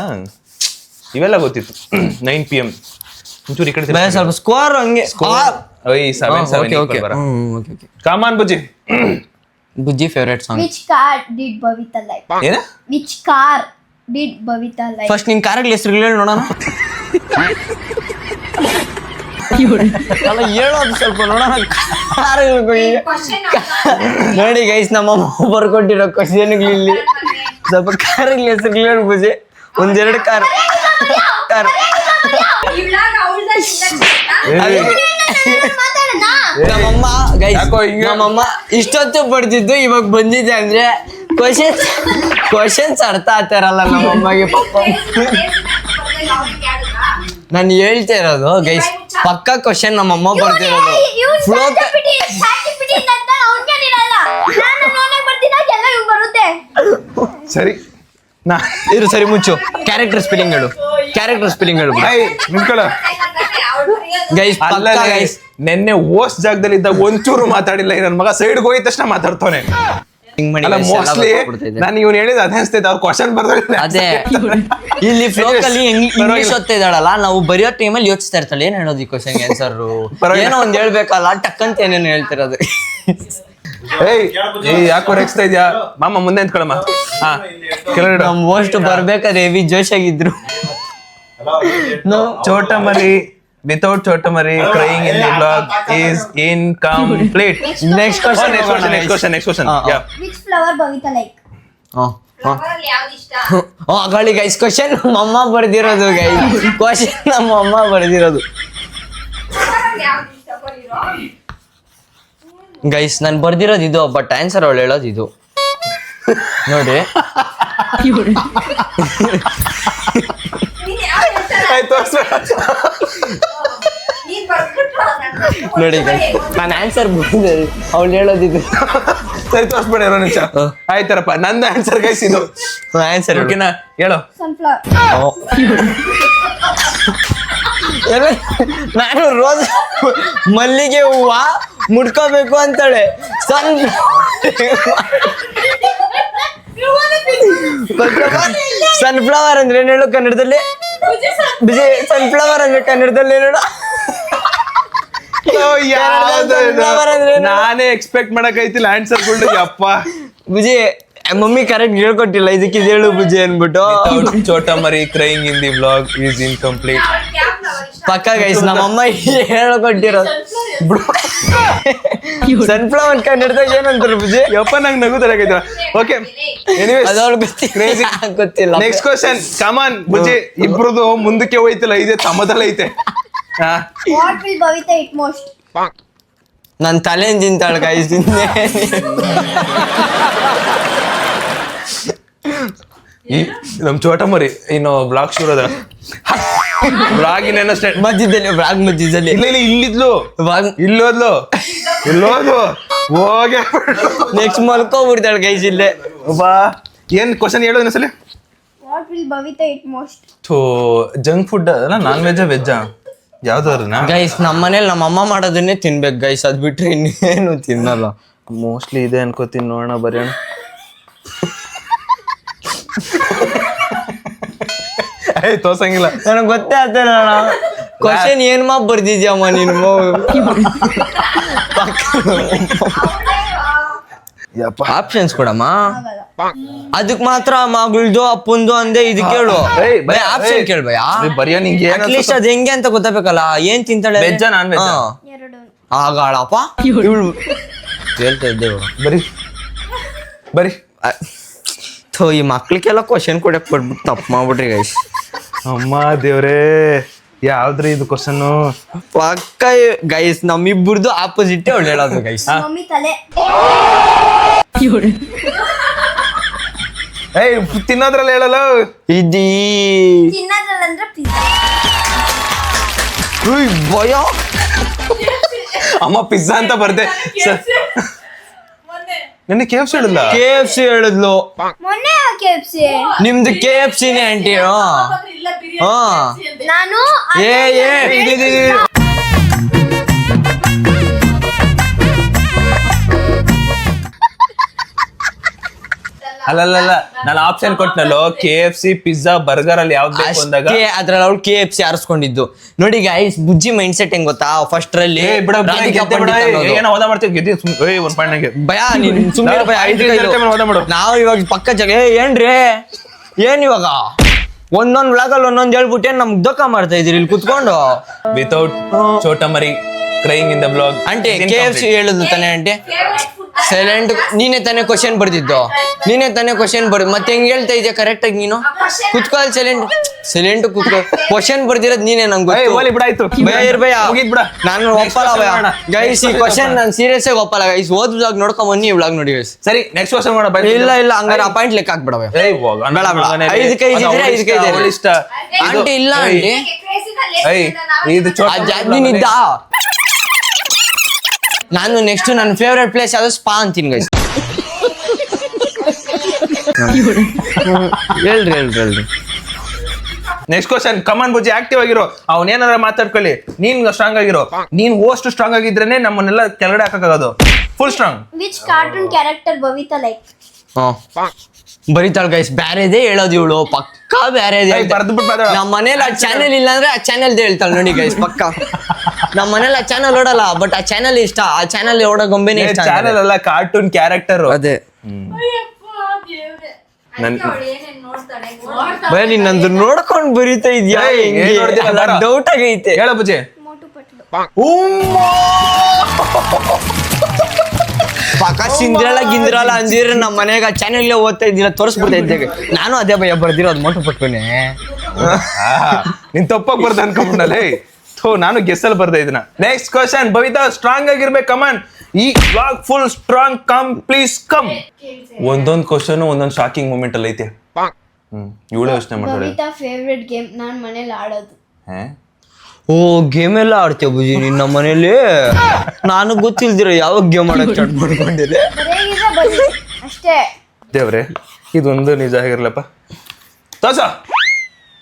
ಇವೆಲ್ಲ ಗೊತ್ತಿತ್ತು. 9 PM. ಒಂಚೂರು ಈ ಕಡೆ ಸ್ವಲ್ಪ ಸ್ಕೋರ್ ಹಂಗೆ. 7 come on Bujji. Bujji favourite song. Which car did Bhavita like? ಏನ? Which car did Bhavita like? First ನಿನ್ ಕಾರಲ್ಲಿ ಹೆಸರು ಹೇಳಿ ನೋಡೋಣ. ಅಲ್ಲ ಹೇಳೋದು ಸ್ವಲ್ಪ ನೋಡೋಣ. ನೋಡಿ ಗೈಸ್, ನಮ್ಮಮ್ಮ ಬರ್ಕೊಟ್ಟಿರೋ ಕ್ವಶನ್ಗಳು ಇಲ್ಲಿ ಸ್ವಲ್ಪ ಕಾರಲ್ಲಿ ಹೆಸರು ಹೇಳಿ ಬುಜಿ. 1-2 ಕಾರ್. ಮಾತಾಡೋಣ. ನಮ್ಮಮ್ಮ ಗೈಸ್ ಯಾಕೋ ಹಿಂಗೆ? ನಮ್ಮಮ್ಮ ಇಷ್ಟೊತ್ತು ಪಡ್ತಿದ್ದು ಇವಾಗ ಬಂದಿದೆ ಅಂದ್ರೆ ಕ್ವಶನ್ಸ್ ಅರ್ಥ ಆಗ್ತಾರಲ್ಲ ನಮ್ಮಮ್ಮಗೆ ಪಾಪ. ನಾನು ಹೇಳ್ತಾ ಇರೋದು ಗೈಸ್ ಪಕ್ಕ ಕ್ವಶನ್ ನಮ್ಮಮ್ಮ ಬರ್ತಿರೋದು ಫ್ಲೋ ಸರಿ ನಾ ಇರು ಸರಿ ಮುಚ್ಚು. ಕ್ಯಾರೆಕ್ಟರ್ ಸ್ಪೆಲ್ಲಿಂಗ್ ಹೇಳು. ನಿಂತ್ಕೊಳ್ಳ. ಗೈಸ್ ಅಲ್ಲ ಗೈಸ್ ನೆನ್ನೆ ಓಸ್ ಜಾಗದಲ್ಲಿ ಇದ್ದಾಗ ಒಂಚೂರು ಮಾತಾಡಿಲ್ಲ ನನ್ನ ಮಗ ಸೈಡ್ಗೆ ಹೋಗಿದ ತಕ್ಷಣ ಮಾತಾಡ್ತಾನೆ. ಹಿಂಗ್ ಮಾಡಿ ಅಲ್ಲ guys, ಎಲ್ಲ ಮೋಸ್ಟ್ಲಿ ಬರ್ಕೊಬಿಡ್ತಿದೆ. ನಾನು ಇವ್ನು ಹೇಳಿದ ಅದೇ ಅನ್ಸ್ತೈತೆ ಅವ್ರ ಕ್ವಶನ್ ಬರ್ತಾರೆ. ಅದೇ ಇಲ್ಲಿ ಫ್ಲೋಕಲ್ಲಿ ಇಂಗ್ಲಿಷ್ ಓದ್ತಾ ಇದ್ದಾಳಲ್ಲ, ನಾವು ಬರೆಯೋ ಟೈಮಲ್ಲಿ ಯೋಚಿಸ್ತಾ ಇರ್ತಾಳೆ ಏನ್ ಹೇಳೋದು ಈ ಕ್ವಶನ್ ಆನ್ಸರ್ ಪರವಾಗಿಲ್ಲ. ಏನೋ ಒಂದ್ ಹೇಳ್ಬೇಕಲ್ಲ ಟಕ್ಕಂತ ಏನೇನು ಹೇಳ್ತಿರೋದು. ಏಯ್ ಯಾಕೋ ರೆಕ್ಸ್ತಾ ಇದ್ಯಾ ಮಾಮ ಮುಂದೆ ನಿಂತ್ಕೊಳ್ಳಮ್ಮ. ಹಾ ಕೆಳಗಡೆ ನಮ್ ಮೋಸ್ಟ್ ಬರ್ಬೇಕಾದ್ರೆ ಹೆವಿ ಜೋಶ್ ಆಗಿದ್ರು. ಚೋಟ ಮರಿ ವಿತೌಟ್ ಚೋಟ ಮರಿ crying in the blog is incomplete. Next question Which flower Bhavita like? ಅಗಳಿ ಗೈಸ್ ಕ್ವಶನ್ ನಮ್ಮಮ್ಮ ಬರ್ದಿರೋದು ಗೈಸ್. ಕ್ವಶನ್ ನಮ್ಮಮ್ಮ ಬರ್ದಿರೋದು ಗೈಸ್. ನಾನು ಬರ್ದಿರೋದು ಇದು ಬಟ್ ಆನ್ಸರ್ ಅವಳು ಹೇಳೋದು ಇದು ನೋಡಿ. ನೋಡಿ ಗೈಸ್ ನಾನು ಆನ್ಸರ್ ಬರ್ದಿರೋದು ಅವಳು ಹೇಳೋದಿದ್ದು. ಸರಿ ತೋರಿಸ್ಬೇಡ ಇರೋ ನಿಮಿಷ. ಆಯ್ತಾರಪ್ಪ ನಂದು ಆನ್ಸರ್ ಗೈಸ್ ಇದು. ಆನ್ಸರ್ ಓಕೆನಾ ಹೇಳು. Sunflower. ನಾನು ರೋಸ್ ಮಲ್ಲಿಗೆ ಹೂವ ಮುಡ್ಕೋಬೇಕು ಅಂತಾಳೆ. ಸನ್ಫ್ಲವರ್ ಅಂದ್ರೆ ಏನ್ ಹೇಳು ಕನ್ನಡದಲ್ಲಿ? ಸನ್ಫ್ಲವರ್ ಅಂದ್ರೆ ಕನ್ನಡದಲ್ಲಿ ಏನ್ ಹೇಳು? sunflower ಅಂದ್ರೆ ಏನು? ನಾನೇ ಎಕ್ಸ್ಪೆಕ್ಟ್ ಮಾಡಕೈತಿಲ್ಲ ಆನ್ಸರ್ಗಳು. ಯಪ್ಪ ಬುಜಿ ಮಮ್ಮಿ ಕರೆಕ್ಟ್ ಹೇಳ್ಕೊಟ್ಟಿಲ್ಲ ಇದಕ್ಕೆ ಇದು ಹೇಳು ಬುಜಿ ಅನ್ಬಿಟ್ಟು. ಚೋಟ ಮರಿ crying in the blog is incomplete. ಪಕ್ಕ ಗೈಸ್ ನಮ್ಮಮ್ಮ ಹೇಳ್ಕೊಟ್ಟಿರೋದು. ಸನ್ಫ್ಲವರ್ ಕನ್ನಡದಾಗ ಏನಂತಾರೆ ಬುಜಿ? ಯಪ್ಪ ನಂಗೆ ನಗು ತರಕೈತ. ಓಕೆ ಅದವಳು ಗೊತ್ತಿಲ್ಲ. ನೆಕ್ಸ್ಟ್ ಕ್ವಶನ್ ಕಮಾನ್ ಬುಜಿ. ಇಬ್ರದು ಮುಂದಕ್ಕೆ ಹೋಯ್ತಿಲ್ಲ, ಇದೆ ತಮ್ಮದಲ್ಲ ಐತೆ. What will Bhavita eat most? ನನ್ ತಲೆ ತಿಂತಾಳ ಗೈಸ್. ನಮ್ ಚೋಟ ಮರಿ ಇನ್ನು ಬ್ಲಾಗ್ ಶುರು ಅದ. ಬ್ಲಾಗ್ ಇನ್ನೇನೋ ಸ್ಟಾರ್ಟ್ ಮಧ್ಯದಲ್ಲಿ ಬ್ರಾಗ್ ಮಧ್ಯದಲ್ಲಿ ಇಲ್ಲ ಇಲ್ಲ ಇಲ್ಲಿದ್ಲು ಇಲ್ಲೋದ್ಲು ಹೋಗೆ. ನೆಕ್ಸ್ಟ್ ಮಲ್ಕೋಬಿಡ್ತಾಳ ಗೈಸ್ ಇಲ್ಲೇ. ಬಾ ಏನ್ ಕ್ವಶನ್ ಹೇಳೋದು ಇನ್ನೊಂದ್ಸಲಿ. What will Bhavita eat most? Junk food ಅಲ್ಲ ನಾನ್ ವೆಜ್ಜಾ ವೆಜ್ಜಾ ಯಾವ್ದಾರ ಗೈಸ್ ನಮ್ಮ ಮನೇಲಿ ನಮ್ಮ ಅಮ್ಮ ಮಾಡೋದನ್ನೇ ತಿನ್ಬೇಕು ಗೈಸ್, ಅದ್ ಬಿಟ್ರೆ ಇನ್ನೇನು ತಿನ್ನಲ್ಲ. ಮೋಸ್ಟ್ಲಿ ಇದೆ ಅನ್ಕೋತೀನಿ. ನೋಡೋಣ ಬರೆಯೋಣ. ತೋರ್ಸಂಗಿಲ್ಲ ನನಗೆ ಗೊತ್ತೇ ಆಗ್ತಾನೆ ಕ್ವಶನ್ ಏನ್ ಬರ್ದಿದ್ಯಮ್ಮ ನೀನು. ಆಪ್ಷನ್ಸ್ ಕೊಡಮ್ಮ. ಅದಕ್ ಮಾತ್ರ ಮಗಳ್ದು ಅಪ್ಪಂದು ಅಂದೆ ಇದಕ್ಕೆ ಹೇಳು. ಆಪ್ಷನ್ ಕೇಳ್ಬಯ್ಯ. ಬರೆಯೋ ನಿಂಗೆ ಅಟ್ಲೀಸ್ಟ್ ಅದ್ ಹೆಂಗೆ ಅಂತ ಗೊತ್ತಾಗಬೇಕಲ್ಲ. ಏನ್ ತಿಂತಾಳೆ? ವೆಜ್ಜಾ ನಾನ್ ವೆಜ್ಜಾ? ಎರಡು. ಆಗಾಳಪ್ಪ ಇವಳು ಹೇಳ್ತಾ ಇದ್ದೆ. ಬರಿ ಥೋ ಈ ಮಕ್ಳಿಗೆಲ್ಲ ಕ್ವಶನ್ ಕೊಡಕ್ ಕೊಟ್ಬಿಟ್ಟು ತಪ್ಪು ಮಾಡ್ಬಿಟ್ರಿ ಗೈಸ್. ಅಮ್ಮ ದೇವ್ರೇ ಯಾವ್ದ್ರಿ ಇದು ಕ್ವಶನ್? ಪಕ್ಕ ಗೈಸ್ ನಮ್ಮಿಬ್ಬರದು ಆಪೋಸಿಟ್ ಅವಳು ಹೇಳೋದು ಗೈಸ್. Mummy ತಲೆ. ಏಯ್ ತಿನ್ನೋದ್ರಲ್ಲಿ ಹೇಳಲ್ಲ. ಇದೀ ತಿನ್ನೋದ್ರಲ್ಲಂದ್ರೆ pizza. ಭಯ. ಅಮ್ಮ ಪಿಜ್ಜಾ ಅಂತ ಬರ್ದೆ. ನಿನ್ನೆ KFC ಹೇಳಿಲ್ಲ. KFC ಹೇಳಿದ್ಲು. ಮೊನ್ನೆ KFC. ನಿಮ್ದು KFC ನೇ ಆಂಟಿ. ಹಾ ನಾನು ಅಲ್ಲಲ್ಲ ನಾನು ಆಪ್ಷನ್ ಕೊಟ್ನಲ್ಲೋ KFC ಪಿಜ್ಜಾ ಬರ್ಗರ್ ಅಲ್ಲಿ ಯಾವ್ದು ಬೇಕು ಅಂದಾಗ ಅದ್ರಲ್ಲಿ ಅವಳು KFC ಆರಿಸ್ಕೊಂಡಿದ್ದು. ನೋಡಿ ಗೈಸ್ ಬುಜ್ಜಿ ಮೈಂಡ್ ಸೆಟ್ ಹೆಂಗ್ ಗೊತ್ತಾ? ಫಸ್ಟ್ ರಲ್ಲಿ ಏನೋ ಓದಾ ಮಾಡ್ತೀವಿ ಗೆದ್ದಿ ಒಂದ್ ಪಾಯಿಂಟ್ ಭಯ ನೀನ್ ಸುಮ್ಮನೆ ಭಯ. ಓದಾ ಮಾಡು. ನಾವು ಇವಾಗ ಪಕ್ಕ ಜಗ ಏನ್ರಿ ಏನ್ ಇವಾಗ ಒಂದೊಂದ್ ವ್ಲಾಗಲ್ಲಿ ಒಂದೊಂದ್ ಹೇಳ್ಬಿಟ್ಟು ಏನ್ ನಮ್ಗ್ ದೊಕ್ಕ ಮಾಡ್ತಾ ಇದೀರಿ ಇಲ್ಲಿ ಕುತ್ಕೊಂಡು. ವಿತೌಟ್ ಚೋಟ ಮರಿ crying in the blog aunty KFC ಹೇಳುದು ತಾನೆ ಆಂಟಿ? ಸೈಲೆಂಟ್. ನೀನೇ ತಾನೇ ಕ್ವಶನ್ ಬರ್ದಿದ್ದು, ನೀನೇ ತಾನೇ ಕ್ವಶನ್ ಬರ್ದು ಮತ್ತೆ ಹೆಂಗ್ ಹೇಳ್ತಾ ಇದೆಯಾ ಕರೆಕ್ಟ್ ಆಗಿ ನೀನು? ಕುತ್ಕೋ ಸೈಲೆಂಟ್ ಕುತ್ಕೋ. ಕ್ವಶನ್ ಬರ್ದಿರೋದ್ ನೀನೇ ನಂಗೆ ಓಲಿ ಬಿಡಾಯ್ತು. ಮುಗೀತ್ ಬಿಡ. ನಾನು ಒಪ್ಪಲ್ಲ ಗೈಸ್ ಈ ಕ್ವಶನ್ ನಾನು ಸೀರಿಯಸ್ ಆಗಿ ಒಪ್ಪಲ್ಲ ಗೈಸ್. ಓದ್ ಬ್ಲಾಗ್ ನೋಡ್ಕೊಂಡ್ ಬನ್ನಿ, ಈ ಬ್ಲಾಗ್ ನೋಡಿ ಗೈಸ್. ಸರಿ ನೆಕ್ಸ್ಟ್ ಕ್ವಶನ್ ಮಾಡ. ಇಲ್ಲ ಹಂಗಾರೆ ಆ ಪಾಯಿಂಟ್ ಲೆಕ್ಕ ಹಾಕ್ಬಿಡವ. ಐದಕ್ಕೆ ಇಷ್ಟ ಆಂಟಿ ಇಲ್ಲ ಆಂಟಿ ನೀನಿದ್ದ. ನಾನು ನೆಕ್ಸ್ಟ್ ನನ್ನ ಫೇವ್ರೆಟ್ ಪ್ಲೇಸ್ ಯಾವ್ದು ಸ್ಪಾ ಅಂತೀನಿ ಗೈಸ್. ಹೇಳ್ರಿ ನೆಕ್ಸ್ಟ್ ಕ್ವಶನ್ ಕಮನ್ ಬುಜ್ಜಿ ಆಕ್ಟಿವ್ ಆಗಿರೋ. ಅವನೇನಾರ ಮಾತಾಡ್ಕೊಳ್ಳಿ, ನೀನ್ ಸ್ಟ್ರಾಂಗ್ ಆಗಿರೋ. ನೀನ್ ಓಸ್ಟ್ ಸ್ಟ್ರಾಂಗ್ ಆಗಿದ್ರೇನೆ ನಮ್ಮನ್ನೆಲ್ಲ ಕೆಳಗಡೆ ಹಾಕಕ್ಕಾಗೋದು. Full strong. Which cartoon character Bhavita like? ಬರೀತಾಳ ಗೈಸ್. ಬ್ಯಾರೆದೇ ಹೇಳೋದು ಇವಳು, ಪಕ್ಕಾ ಬ್ಯಾರೆದೇ. ನಮ್ಮ ಮನೇಲಿ ಆ ಚಾನೆಲ್ ಇಲ್ಲ ಅಂದ್ರೆ ಆ ಚಾನೆಲ್ ಹೇಳ್ತಾಳೆ ನೋಡಿ ಗೈಸ್, ಪಕ್ಕ. ನಮ್ಮ ಮನೇಲಿ ಆ ಚಾನೆಲ್ ಓಡಲ್ಲ, ಬಟ್ ಆ ಚಾನೆಲ್ ಇಷ್ಟ. ಆ ಚಾನೆಲ್ ಓಡೋ ಗೊಂಬೆನೇ ಇಷ್ಟ. ಚಾನೆಲ್ ಅಲ್ಲ, ಕಾರ್ಟೂನ್ ಕ್ಯಾರೆಕ್ಟರ್. ಅದೇ ನಿನ್ನಂದು ನೋಡ್ಕೊಂಡ್ ಬರೀತಾ ಇದ್ಯಾ? ಡೌಟ್ ಆಗೈತೆ. ಹೇಳ ಬುಜ್ಜಿ. ಮೋಟು ಪಟ್ಲು. ಪಕ್ಕ ಗಿಂದ್ರಲ್ಲ ಅಂದಿದ್ರೆ ನಮ್ಮ ಮನೆಗೆ ಆ ಚಾನೆಲ್ ಓದ್ತಾ ಇದ್ದಿಲ್ಲ, ತೋರಿಸ್ಬಿಡ್ತಾ ಇದ್ದೆ. ನಾನು ಅದೇ ಭಯ ಬರ್ದಿರೋದು ಮೋಟು ಪಟ್ಲುನೇ. ನೀನ್ ತಪ್ಪಾಗಿ ಬರ್ದ ಅನ್ಕೊಂಡ್ಬಿಡಲೇ. ನಾನು ಗೆಸ್ಸಲ್ಲಿ ಬರ್ದೆ ಇದನ್ನ. ನೆಕ್ಸ್ಟ್ ಕ್ವಶನ್ ಬವಿತಾ ಸ್ಟ್ರಾಂಗ್ ಆಗಿರ್ಬೇಕು. ಕಮನ್ ಈ blog full strong. Come please come. ಒಂದೊಂದ್ ಕ್ವಶನ್ ಒಂದೊಂದ್ ಶಾಕಿಂಗ್ ಮೂಮೆಂಟ್ ಅಲ್ಲಿ ಐತೆ. ಇವಳು ಯೋಚನೆ ಮಾಡ್ತಾರೆ. ಬವಿತಾ ಫೇವರೇಟ್ ಗೇಮ್ ನಾನ್ ಮನೇಲಿ ಆಡೋದು. ಓ ಗೇಮ್ ಎಲ್ಲ ಆಡ್ತೀಯ ಬುಜಿ ನೀನ್ ನಮ್ಮ ಮನೇಲಿ? ನಾನು ಗೊತ್ತಿಲ್ದಿರ ಯಾವ ಗೇಮ್ ಆಡಕ್ ಸ್ಟಾರ್ಟ್ ಮಾಡ್ಕೊಂಡಿದ್ದೆ. ಅಷ್ಟೇ ದೇವ್ರೆ, ಇದೊಂದು ನಿಜ ಆಗಿರ್ಲಪ್ಪ. ತೋಸ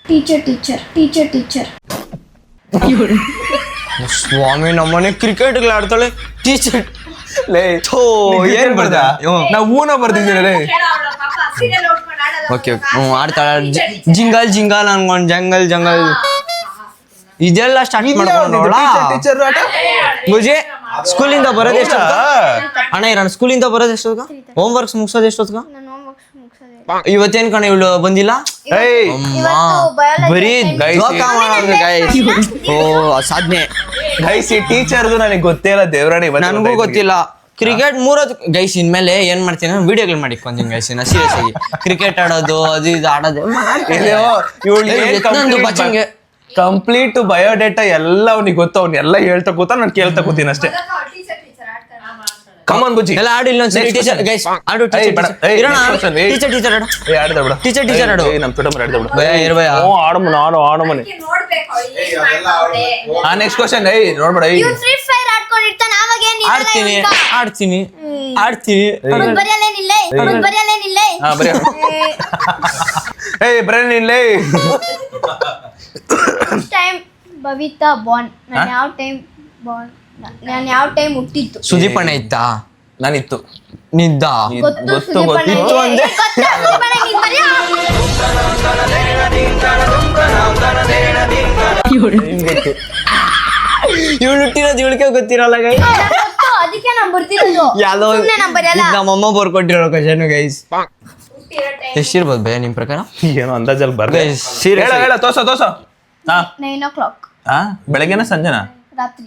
ಟೀಚರ್ ಸ್ವಾಮಿ ನಮ್ಮನೆ ಕ್ರಿಕೆಟ್ ಆಡ್ತಾಳೆ ಟೀಚರ್. ಏನ್ ಬರ್ದ? ನಾವು ಊನ ಬರ್ದಿದ್ದೀರೇ. ಓಕೆ ಆಡ್ತಾಳ. ಜಿಂಗಲ್ ಅನ್ಕೊಂಡ್ ಜಂಗಲ್ ಇದೆಲ್ಲ ಸ್ಟಾರ್ಟ್ ಮಾಡ್ಕೊಂಡವಳ ಬುಜಿ. ಸ್ಕೂಲಿಂದ ಬರೋದು ಎಷ್ಟೊತ್ತ ಅಣ್ಣ? ಇರೋಣ ಸ್ಕೂಲಿಂದ ಬರೋದು ಎಷ್ಟೊತ್ತ? Home works ಮುಗಿಸೋದು ಎಷ್ಟೊತ್ತ? ಇವತ್ತೇನ್ ಕಣ ಇವಳು ಬಂದಿಲ್ಲ? ಬರೀ ಸಾಧನೆ ಗೈಸ್. ಈ ಟೀಚರ್ದು ನನಗೆ ಗೊತ್ತೇ ಇಲ್ಲ ದೇವ್ರಾಣಿ, ನನಗೂ ಗೊತ್ತಿಲ್ಲ. ಕ್ರಿಕೆಟ್ ಮೂರದು ಗೈಸ್. ಇನ್ಮೇಲೆ ಏನ್ ಮಾಡ್ತೀನಿ, ವಿಡಿಯೋಗಳು ಮಾಡಿಕೊಂತೀನಿ ಗೈಸ್. ಸೀರಿಯಸ್ ಆಗಿ ಕ್ರಿಕೆಟ್ ಆಡೋದು ಅದು ಇದು ಆಡೋದು. ಕಂಪ್ಲೀಟ್ ಬಯೋಡೇಟಾ ಎಲ್ಲ ಅವ್ನಿಗೆ ಗೊತ್ತ. ಅವ್ನೆಲ್ಲ ಹೇಳ್ತಾ ಕೂತ ನಾನು ಕೇಳ್ತಾ ಕೂತೀನಿ ಅಷ್ಟೇ. ಕಮಾನ್ ಬುಜ್ಜಿ ಎಲ್ಲ ಆಡು. ಇಲ್ಲ ಟೀಚರ್ ಗೈಸ್ ಆಡು. ಟೀಚರ್ ಆಡು. ನಮ್ ತೊಡ ಮಾಡಿ ಆಡ್ದ ಭಯ ಇರ್ಬಯ. ಆಡಮನೆ. Next question. ನೋಡ್ಬೇಡ. ಫ್ರೀ ಫೈರ್ ಆಡ್ಕೊಂಡಿರ್ತಾನೆ ಅವಾಗ ಏನ್ ಆಡ್ತೀನಿ. ಟೈಮ್ ಬವಿತಾ ಬಾನ್ ನಾನು ಯಾವ ಟೈಮ್ ಹುಟ್ಟಿದ್ದು? ಸುದೀಪ್ ಅಣ್ಣ ಇತ್ತಾ? ನಾನಿತ್ತು. ನಿದ್ದ ಗೊತ್ತು ಇತ್ತು ಅಂದೆ. ಇವಳು ಹುಟ್ಟಿರೋದು ಇವಳಿಗೆ ಗೊತ್ತಿರಲ್ಲ ಗೈ. ಅದಕ್ಕೆ ನಾನು ಬರ್ತಿರೋದು. ಯಾವ್ದೋ ನಮ್ಮಮ್ಮ ಬರ್ಕೊಟ್ಟಿರೋ ಕ್ವಶನ್ ಗೈಸ್. ಎಷ್ಟಿರ್ಬೋದು ಭಯ ನಿಮ್ ಪ್ರಕಾರ? ಏನೋ ಅಂದಾಜಲ್ಲಿ ಬರ್ದೆ. ಹೇಳ ತೋಸ. 9 o'clock. ಬೆಳಗ್ಗೆನ ಸಂಜೆನಾ? ರಾತ್ರಿ.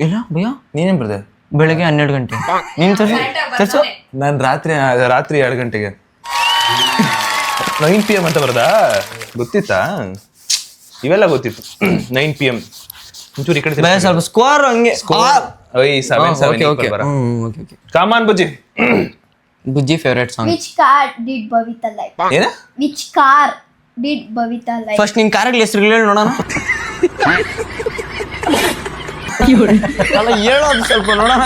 ಇಲ್ಲ ಭಯ ನೀನೇನ್ ಬರ್ದೆ? ಬೆಳಗ್ಗೆ 12 ಗಂಟೆ. ನೀನ್ ತರ್ಸು. ನಾನು ರಾತ್ರಿ 2 ಗಂಟೆಗೆ 9 PM ಅಂತ ಬರ್ದಾ? ಗೊತ್ತಿತ್ತಾ? ಇವೆಲ್ಲ ಗೊತ್ತಿತ್ತು. 9 PM. ಒಂಚೂರು ಈ ಕಡೆ ಸ್ವಲ್ಪ ಸ್ಕೋರ್ ಹಂಗೆ. 7 come on Bujji. Bujji favourite song. Which car did Bhavita like? ಏನ? Which car did Bhavita like? First ನಿನ್ ಕಾರ್ಗಳ ಹೆಸರು ಹೇಳಿ ನೋಡೋಣ. ಹೇಳೋದು ಸ್ವಲ್ಪ ನೋಡೋಣ.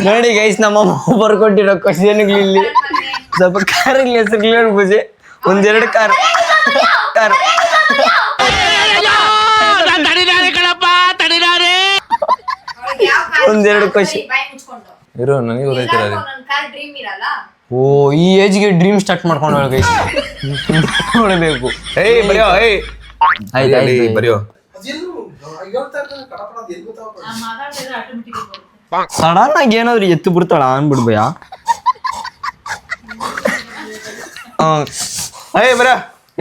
ನೋಡಿ ಗೈಸ್, ನಮ್ಮಮ್ಮ ಬರ್ಕೊಟ್ಟಿರೋ ಕ್ವಶನ್ಗಳು ಇಲ್ಲಿ. ಸ್ವಲ್ಪ ಕಾರ್ಗಳ ಹೆಸರು ಹೇಳಿ ಬುಜ್ಜಿ. 1-2 ಕಾರ್. ಒಂದೆರಡು ಕ್ವಶನ್ ಇರೋ ನನಗೆ ಗೊತ್ತಾಯ್ತಿಲ್ಲ. ಓ ಈ ಏಜ್ಗೆ ಡ್ರೀಮ್ ಸ್ಟಾರ್ಟ್ ಮಾಡ್ಕೊಂಡು ಗೈಸ್. ನೋಡಬೇಕು. ಬರೆಯೋ ಸಡನ್ ಆಗಿ ಏನಾದ್ರು ಎತ್ತು ಬಿಡ್ತಾಳ ಅನ್ಬಿಡ್ಬಯ್ಯ.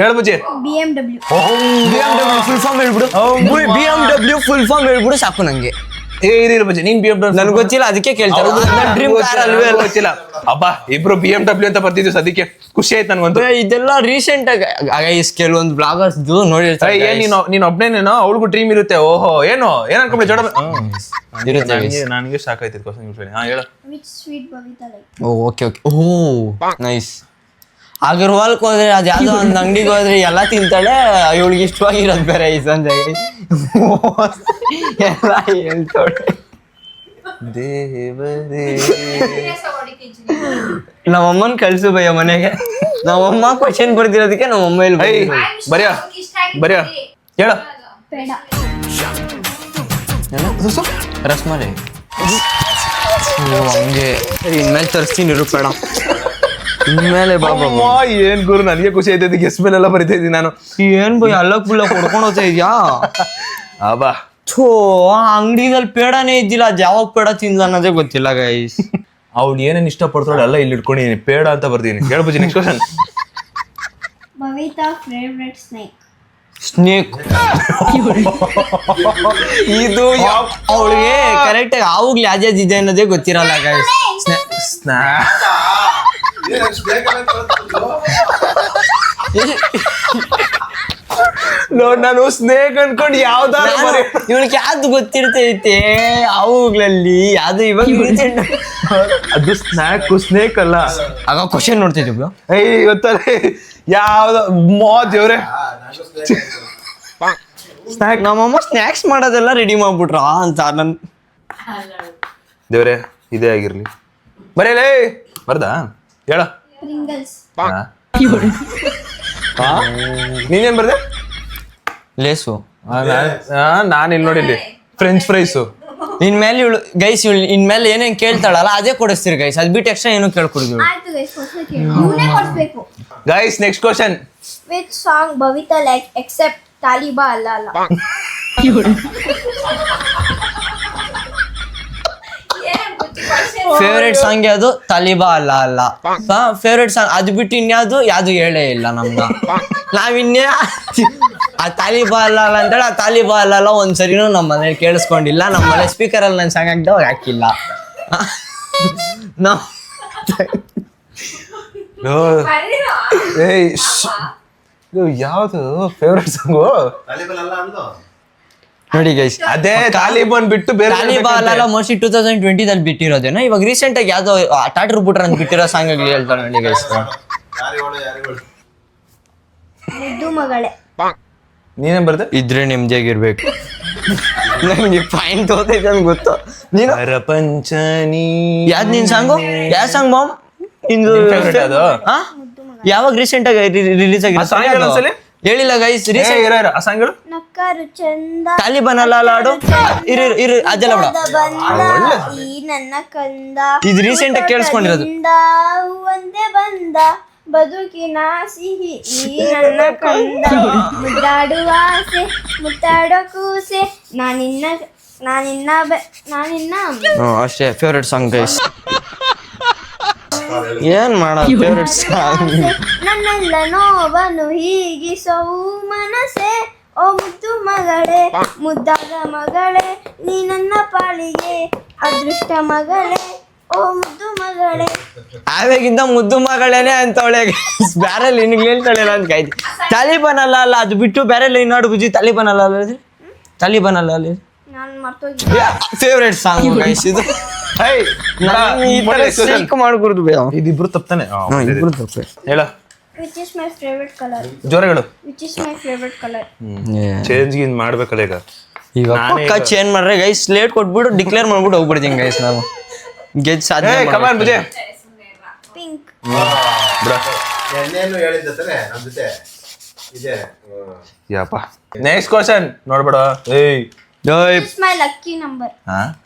ಹೇಳ್ಬುಜಿ. BMW ಫುಲ್ ಫಾರ್ಮ್ ಹೇಳ್ಬಿಡು. BMW ಫುಲ್ ಫಾರ್ಮ್ ಹೇಳ್ಬಿಡು ಸಾಕು ನಂಗೆ. ಇರು ಬಜ್ಜಿ ನೀನ್ BMW ನನ್ಗೆ ಗೊತ್ತಿಲ್ಲ ಅದಕ್ಕೆ ಕೇಳ್ತಾರೆ ಡ್ರೀಮ್ ಕಾರ್ ಅಲ್ವೇ ಅಲ್ಲ ಗೊತ್ತಿಲ್ಲ ಅಬ್ಬಾ ಇಬ್ರು BMW ಅಂತ ಬರ್ತಿದ್ವಿ ಸದ್ಯಕ್ಕೆ ಖುಷಿ ಆಯ್ತು ನನ್ಗಂತೂ ಇದೆಲ್ಲ ರೀಸೆಂಟ್ ಆಗಿ ಕೆಲವೊಂದು ಬ್ಲಾಗರ್ಸ್ ನೋಡಿರ್ತಾರೆ ಏನ್ ನೀನ್ ಒಬ್ನೇನೇನೋ ಅವಳಿಗೂ ಡ್ರೀಮ್ ಇರುತ್ತೆ ಓಹೋ ಏನು ಏನ್ ಅನ್ಕೊಂಡೆ ಜೋಡ ಇರುತ್ತೆ ನನಗೆ ಶಾಕ್ ಆಯ್ತು ಕ್ವಶನ್ ಹಾ ಹೇಳ Which sweet Bhavita like? Okay okay oh nice ಅಗರ್ವಾಲ್ಕ್ ಹೋದ್ರೆ ಅದ್ ಯಾವ್ದೋ ಒಂದ್ ಅಂಗಡಿಗೆ ಹೋದ್ರೆ ಎಲ್ಲ ತಿಂತಾಳೆ ಇವಳಿಗೆ ಇಷ್ಟವಾಗಿರೋದು ಬೇರೆ ಈ ಸಂಜೆಗೆ ಎಲ್ಲ ಹೇಳ್ತಾಳೆ ದೇವರೇ ನಮ್ಮಮ್ಮನ್ ಕಳ್ಸು ಭಯ್ಯ ಮನೆಗೆ ನಮ್ಮಮ್ಮ ಕ್ವಶನ್ ಬರ್ದಿರೋದಕ್ಕೆ ನಮ್ಮಮ್ಮ ಇಲ್ಲಿ ಐ ಬರ್ಯಾ ಬರ್ಯಾ ಹೇಳ Peda. ರಸ್ಮಲೈ ಹಂಗೆ ಇನ್ಮೇಲೆ ತರಿಸ್ತೀನಿ ಇರು ಬೇಡ ಇನ್ಮೇಲೆ ಬಾಬಾ ಅಮ್ಮ, ಏನ್ ಗುರು ನನಗೆ ಖುಷಿ ಆಯ್ತೈತಿ ಗೆಸ್ ಮೇಲೆಲ್ಲ ಬರಿತಾ ಇದ್ದೀನಿ ನಾನು ಏನ್ ಬೈ ಅಲ್ಲಕ್ ಬುಲ್ಲ ಕೊಡ್ಕೊಂಡು ಹೋಗ್ತಾ ಇದ್ಯಾ ಅಬ್ಬಾ ಥೋ ಆ ಅಂಗಡಿದಲ್ಲಿ ಪೇಡನೇ ಇದ್ದಿಲ್ಲ ಅದ್ ಯಾವಾಗ ಪೇಡ ತಿನ್ಲ ಅನ್ನೋದೇ ಗೊತ್ತಿಲ್ಲ ಗೈಸ್ ಅವ್ಳು ಏನೇನ್ ಇಷ್ಟ ಪಡ್ತಾಳೆ ಎಲ್ಲ ಇಲ್ಲಿ ಇಟ್ಕೊಂಡಿದ್ದೀನಿ ಪೇಡ ಅಂತ ಬರ್ತೀನಿ ಹೇಳ್ಬೋದು next question Bhavita favorite snake. Snake ಇದು ಅವಳಿಗೆ ಕರೆಕ್ಟ್ ಆಗಿ ಆವಾಗ್ಲೇ ಯಾವ್ದು ಇದೆ ಅನ್ನೋದೇ ಗೊತ್ತಿರಲ್ಲ ಗೈಸ್ ನೋಡ್ ನಾನು ಸ್ನೇಕ್ ಅನ್ಕೊಂಡು ಯಾವ್ದಾರ ಇವಳಿಗೆ ಯಾವ್ದು ಗೊತ್ತಿರ್ತೈತೆ ಅವುಗಳಲ್ಲಿ ಯಾವ್ದು ಇವಾಗ recent ಅದು ಸ್ನೇಕ್ ಅಲ್ಲ ಆಗ ಕ್ವಶನ್ ನೋಡ್ತಿದ್ವಿ ಐ ಗೊತ್ತಲ್ಲ ಯಾವ್ದು ದೇವ್ರೆ ಸ್ನ್ಯಾಕ್ ನಮ್ಮಮ್ಮ ಸ್ನ್ಯಾಕ್ಸ್ ಮಾಡೋದೆಲ್ಲ ರೆಡಿ ಮಾಡ್ಬಿಟ್ರ ಅಂತ ನನ್ ದೇವ್ರೆ ಇದೇ ಆಗಿರ್ಲಿ ಬರೇಲೇ ಬರ್ದಾ ಹೇಳ Pringles. ನೀನೇನ್ ಬರ್ದೆ ಲೇಸು ನಾನು ಇಲ್ಲಿ ನೋಡಿಲ್ಲಿ ಫ್ರೆಂಚ್ ಫ್ರೈಸು ಇನ್ಮೇಲೆ ಇವಳು ಗೈಸ್ ಇವಳು ಇನ್ಮೇಲೆ ಏನೇನ್ ಕೇಳ್ತಾಳಲ್ಲ ಅದೇ ಕೊಡಿಸ್ತೀರಿ ಗೈಸ್ ಅದ್ ಬಿಟ್ಟು ಎಕ್ಸ್ಟ್ರಾ ಏನು ಕೇಳ್ಕೊಡಿದ್ವಿ ಆಯ್ತು guys, ಹೊಸ ಕೇಳಿ. ಇವ್ನೇ ಕೊಡ್ಸ್ಬೇಕು. Guys next question Which song Bhavita like except Taliba Allah Allah? Favourite song ಯಾವ್ದು ತಾಲಿಬಾ ಅಲ್ಲ ಅಲ್ಲ ಫೇವ್ರೇಟ್ ಸಾಂಗ್ ಅದು ಬಿಟ್ಟು ಇನ್ಯಾವ್ದು ಯಾವ್ದು ಹೇಳೇ ಇಲ್ಲ ನಮ್ಗ ನಾವಿನ್ಯಾ ಆ ತಾಲಿಬಾ ಅಲ್ಲ ಅಲ್ಲ ಅಂತೇಳಿ ಆ ತಾಲಿಬಾ ಅಲ್ಲ ಅಲ್ಲ ಒಂದ್ಸರಿನೂ ನಮ್ಮ ಮನೇಲಿ ಕೇಳಿಸ್ಕೊಂಡಿಲ್ಲ ನಮ್ಮ ಮನೆ ಸ್ಪೀಕರ್ ಅಲ್ಲಿ ನಾನು ಸಾಂಗ್ ಹಾಕಿದವಾಗ ಹಾಕಿಲ್ಲ ನಾವ್ ಏಯ್ ಇದು ಯಾವ್ದು ಫೇವ್ರೆಟ್ ಸಾಂಗು ನೋಡಿ ಗೈಸ್ ಅದೇ ತಾಲಿಬಾನ್ ಬಿಟ್ಟು ಬೇರೆ ತಾಲಿಬಾ ಅಲ್ಲ ಮೋಸ್ಟ್ಲಿ 2020 ದಲ್ಲಿ ಬಿಟ್ಟಿರೋದೇನೋ ಇವಾಗ ರೀಸೆಂಟ್ ಆಗಿ ಯಾವ್ದೋ ಟಾಟರ್ ಬಿಟ್ರ ಅಂತ ಬಿಟ್ಟಿರೋ ಸಾಂಗ್ ಆಗ್ಲಿ ಹೇಳ್ತಾರೆ ನೋಡಿ ಗೈಸ್ ಮುದ್ದು ಮಗಳೇ. ನೀನೇನ್ ಬರ್ದೆ ಇದ್ರೆ ನೆಮ್ಮದಿಯಾಗಿರ್ಬೇಕು ನಂಗೆ ಪಾಯಿಂಟ್ ಓದೈತೆ ಅಂತ ಗೊತ್ತು ನೀನು ಪ್ರಪಂಚನಿ ಯಾವ್ದು ನಿನ್ ಸಾಂಗು ಯಾವ ಸಾಂಗ್ ಬಾಮ್ ಇಂದು ನಿನ್ favorite ಅದು? ಹಾ? ಯಾವಾಗ ರೀಸೆಂಟ್ ಆಗಿ ರಿಲೀಸ್ ಆ song ಹೇಳು ಒಂದ್ಸಲಿ. ಆಗಿದೆ ಹೇಳಿಲ್ಲ ಗೈಸ್ ರೀಸೆಂಟ್ ಇರ ಆ ಸಾಂಗ್ ಹೇಳು ನಕ್ಕರು ಚಂದ ತಾಲಿಬಾನ್ ಅಲ್ಲ ಹಾಡು ಇರು ಇರು ಇರು ಅದೆಲ್ಲ ಬಿಡ ಬಂದ ಈ ನನ್ನ ಕಂದ ಇದು ರೀಸೆಂಟ್ ಆಗಿ ಕೇಳಿಸ್ಕೊಂಡಿರೋದು ಊಟದಿಂದ ಒಂದೇ ಬಂದ ಬದುಕಿನ ಸಿಹಿ ಈ ನನ್ನ ಕಂದ ಮುದ್ದಾಡುವ ಆಸೆ ಮುತ್ತಾಡೋ ಕೂಸೆ ನಾನಿನ್ನ ಅಷ್ಟೇ ಫೇವ್ರೆಟ್ ಸಾಂಗ್ ಗೈಸ್ ಏನ್ ಮಾಡೋದು ಫೇವ್ರೆಟ್ ಸಾಂಗ್ ನನ್ನೆಲ್ಲ ನೋವನ್ನು ಹೀಗಿಸವು ಮನಸೆ ಓ ಮುದ್ದು ಮಗಳೇ ಮುದ್ದಾದ ಮಗಳೇ ನೀ ನನ್ನ ಪಾಳಿಗೆ ಅದೃಷ್ಟ ಮಗಳೇ ಓ ಮುದ್ದು ಮಗಳೇ. ಆವಾಗಿಂದ ಮುದ್ದು ಮಗಳೇನೆ ಅಂತವಳೆ ಬ್ಯಾರಲ್ಲಿ ನಿನಗೆ ಹೇಳ್ತಾಳೆ ಅಂತ ಕಾಯ್ದು ತಾಲಿಬಾನ್ ಅಲ್ಲ ಅಲ್ಲ ಅದು ಬಿಟ್ಟು ಬೇರೆ ನಾಡು ಬುಜ್ಜಿ ತಾಲಿಬಾನ್ ಅಲ್ಲ ಅಲ್ಲ ತಾಲಿಬಾನ್ ಅಲ್ಲ ಅಲ್ಲ ನಾನು ಮರ್ತೋಗಿ ಫೇವ್ರೆಟ್ ಸಾಂಗ್ ಗೈಸ್ ಇದು ಮಾಡ್ಕೊಡ್ದು ಇದಿಬ್ರು ತಪ್ತಾನೆ ಇಬ್ರು ತಪ್ಪೆ ಹೇಳ which is my favourite colour ಜೋರಗಳು which is my favourite colour change green ಮಾಡ್ಬೇಕಲ್ಲ ಈಗ ಈಗ ಪಕ್ಕ ಚೇಂಜ್ ಮಾಡ್ರೆ ಗೈಸ್ ಸ್ಲೇಟ್ ಕೊಟ್ಬಿಟ್ಟು ಡಿಕ್ಲೇರ್ ಮಾಡ್ಬಿಟ್ಟು ಹೋಗ್ಬಿಡ್ತೀನಿ ಗೈಸ್ ನಾವು ಗೆದ್ ಸಾಧ್ಯ ಕಮಾನ್ ಬುಜೆ ಪಿಂಕ್ ಎಣ್ಣೆಯನ್ನು ಹೇಳಿದ್ದ ತಾನೆ ನಮ್ ಜೊತೆ ಇದೆ ಯಪ್ಪ ನೆಕ್ಸ್ಟ್ ಕ್ವಶನ್ ನೋಡ್ಬೇಡ ಏಯ್ is my lucky number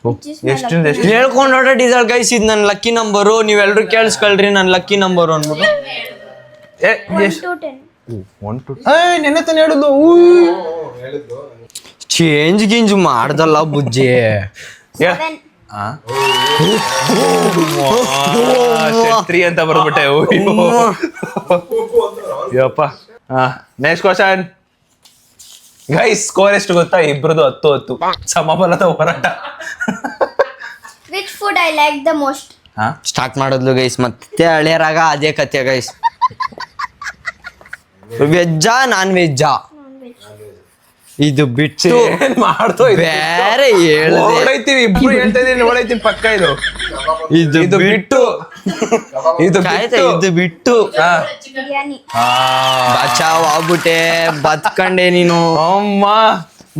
which is my ಎಷ್ಟಿಂದ ಎಷ್ಟು ಹೇಳ್ಕೊಂಡು ಹೊರಟಿದ್ದಾಳೆ ಗೈಸ್ ಇದು ನನ್ನ ಲಕ್ಕಿ ನಂಬರು ನೀವೆಲ್ಲರೂ ಕೇಳಿಸ್ಕೊಳ್ರಿ ನನ್ನ ಲಕ್ಕಿ ನಂಬರು ಅಂದ್ಬಿಟ್ಟು ಏ 1 ಎಷ್ಟು to 10 1 2 ನೆನ್ನೆ ತಾನೆ ಹೇಳಿದ್ಲು ಹೇಳಿದ್ದು ಚೇಂಜ್ ಗಿಂಜ್ ಮಾಡ್ದಲ್ಲ ಬುಜ್ಜಿ ಹೇಳ 7 ಛತ್ರಿ ಅಂತ ಬರ್ಬಿಟ್ಟೆ ಯಪ್ಪ ನೆಕ್ಸ್ಟ್ ಕ್ವಶನ್ ಗೈಸ್ ಸ್ಕೋರ್ ಎಷ್ಟು ಗೊತ್ತಾ? ಇಬ್ರದು 10-10 ಸಮಬಲದ ಹೋರಾಟ. Which food I like the most? Start ಮಾಡೋದ್ಲು ಗೈಸ್, ಮತ್ತೆ ಹಳೆಯರಾಗ ಅದೇ ಕತೆ ಗೈಸ್. ವೆಜ್ಜಾ ನಾನ್ ವೆಜ್ಜಾ? ಇದು ಬಿಟ್ಟು ಏನ್ ಮಾಡ್ತೋ ಬೇರೆ ಹೇಳ್ದೆ. ಓಡೈತೀವಿ ಇಬ್ರು ಹೇಳ್ತಾ ಇದೀನಿ, ಓಡೈತೀನಿ ಪಕ್ಕ. ಇದು ಬಿಟ್ಟು ಇದು ಬಿಟ್ಟು Biryani. ಬಚಾವ್ ಆಗ್ಬಿಟ್ಟೆ, ಬತ್ಕಂಡೆ ನೀನು. ಅಮ್ಮ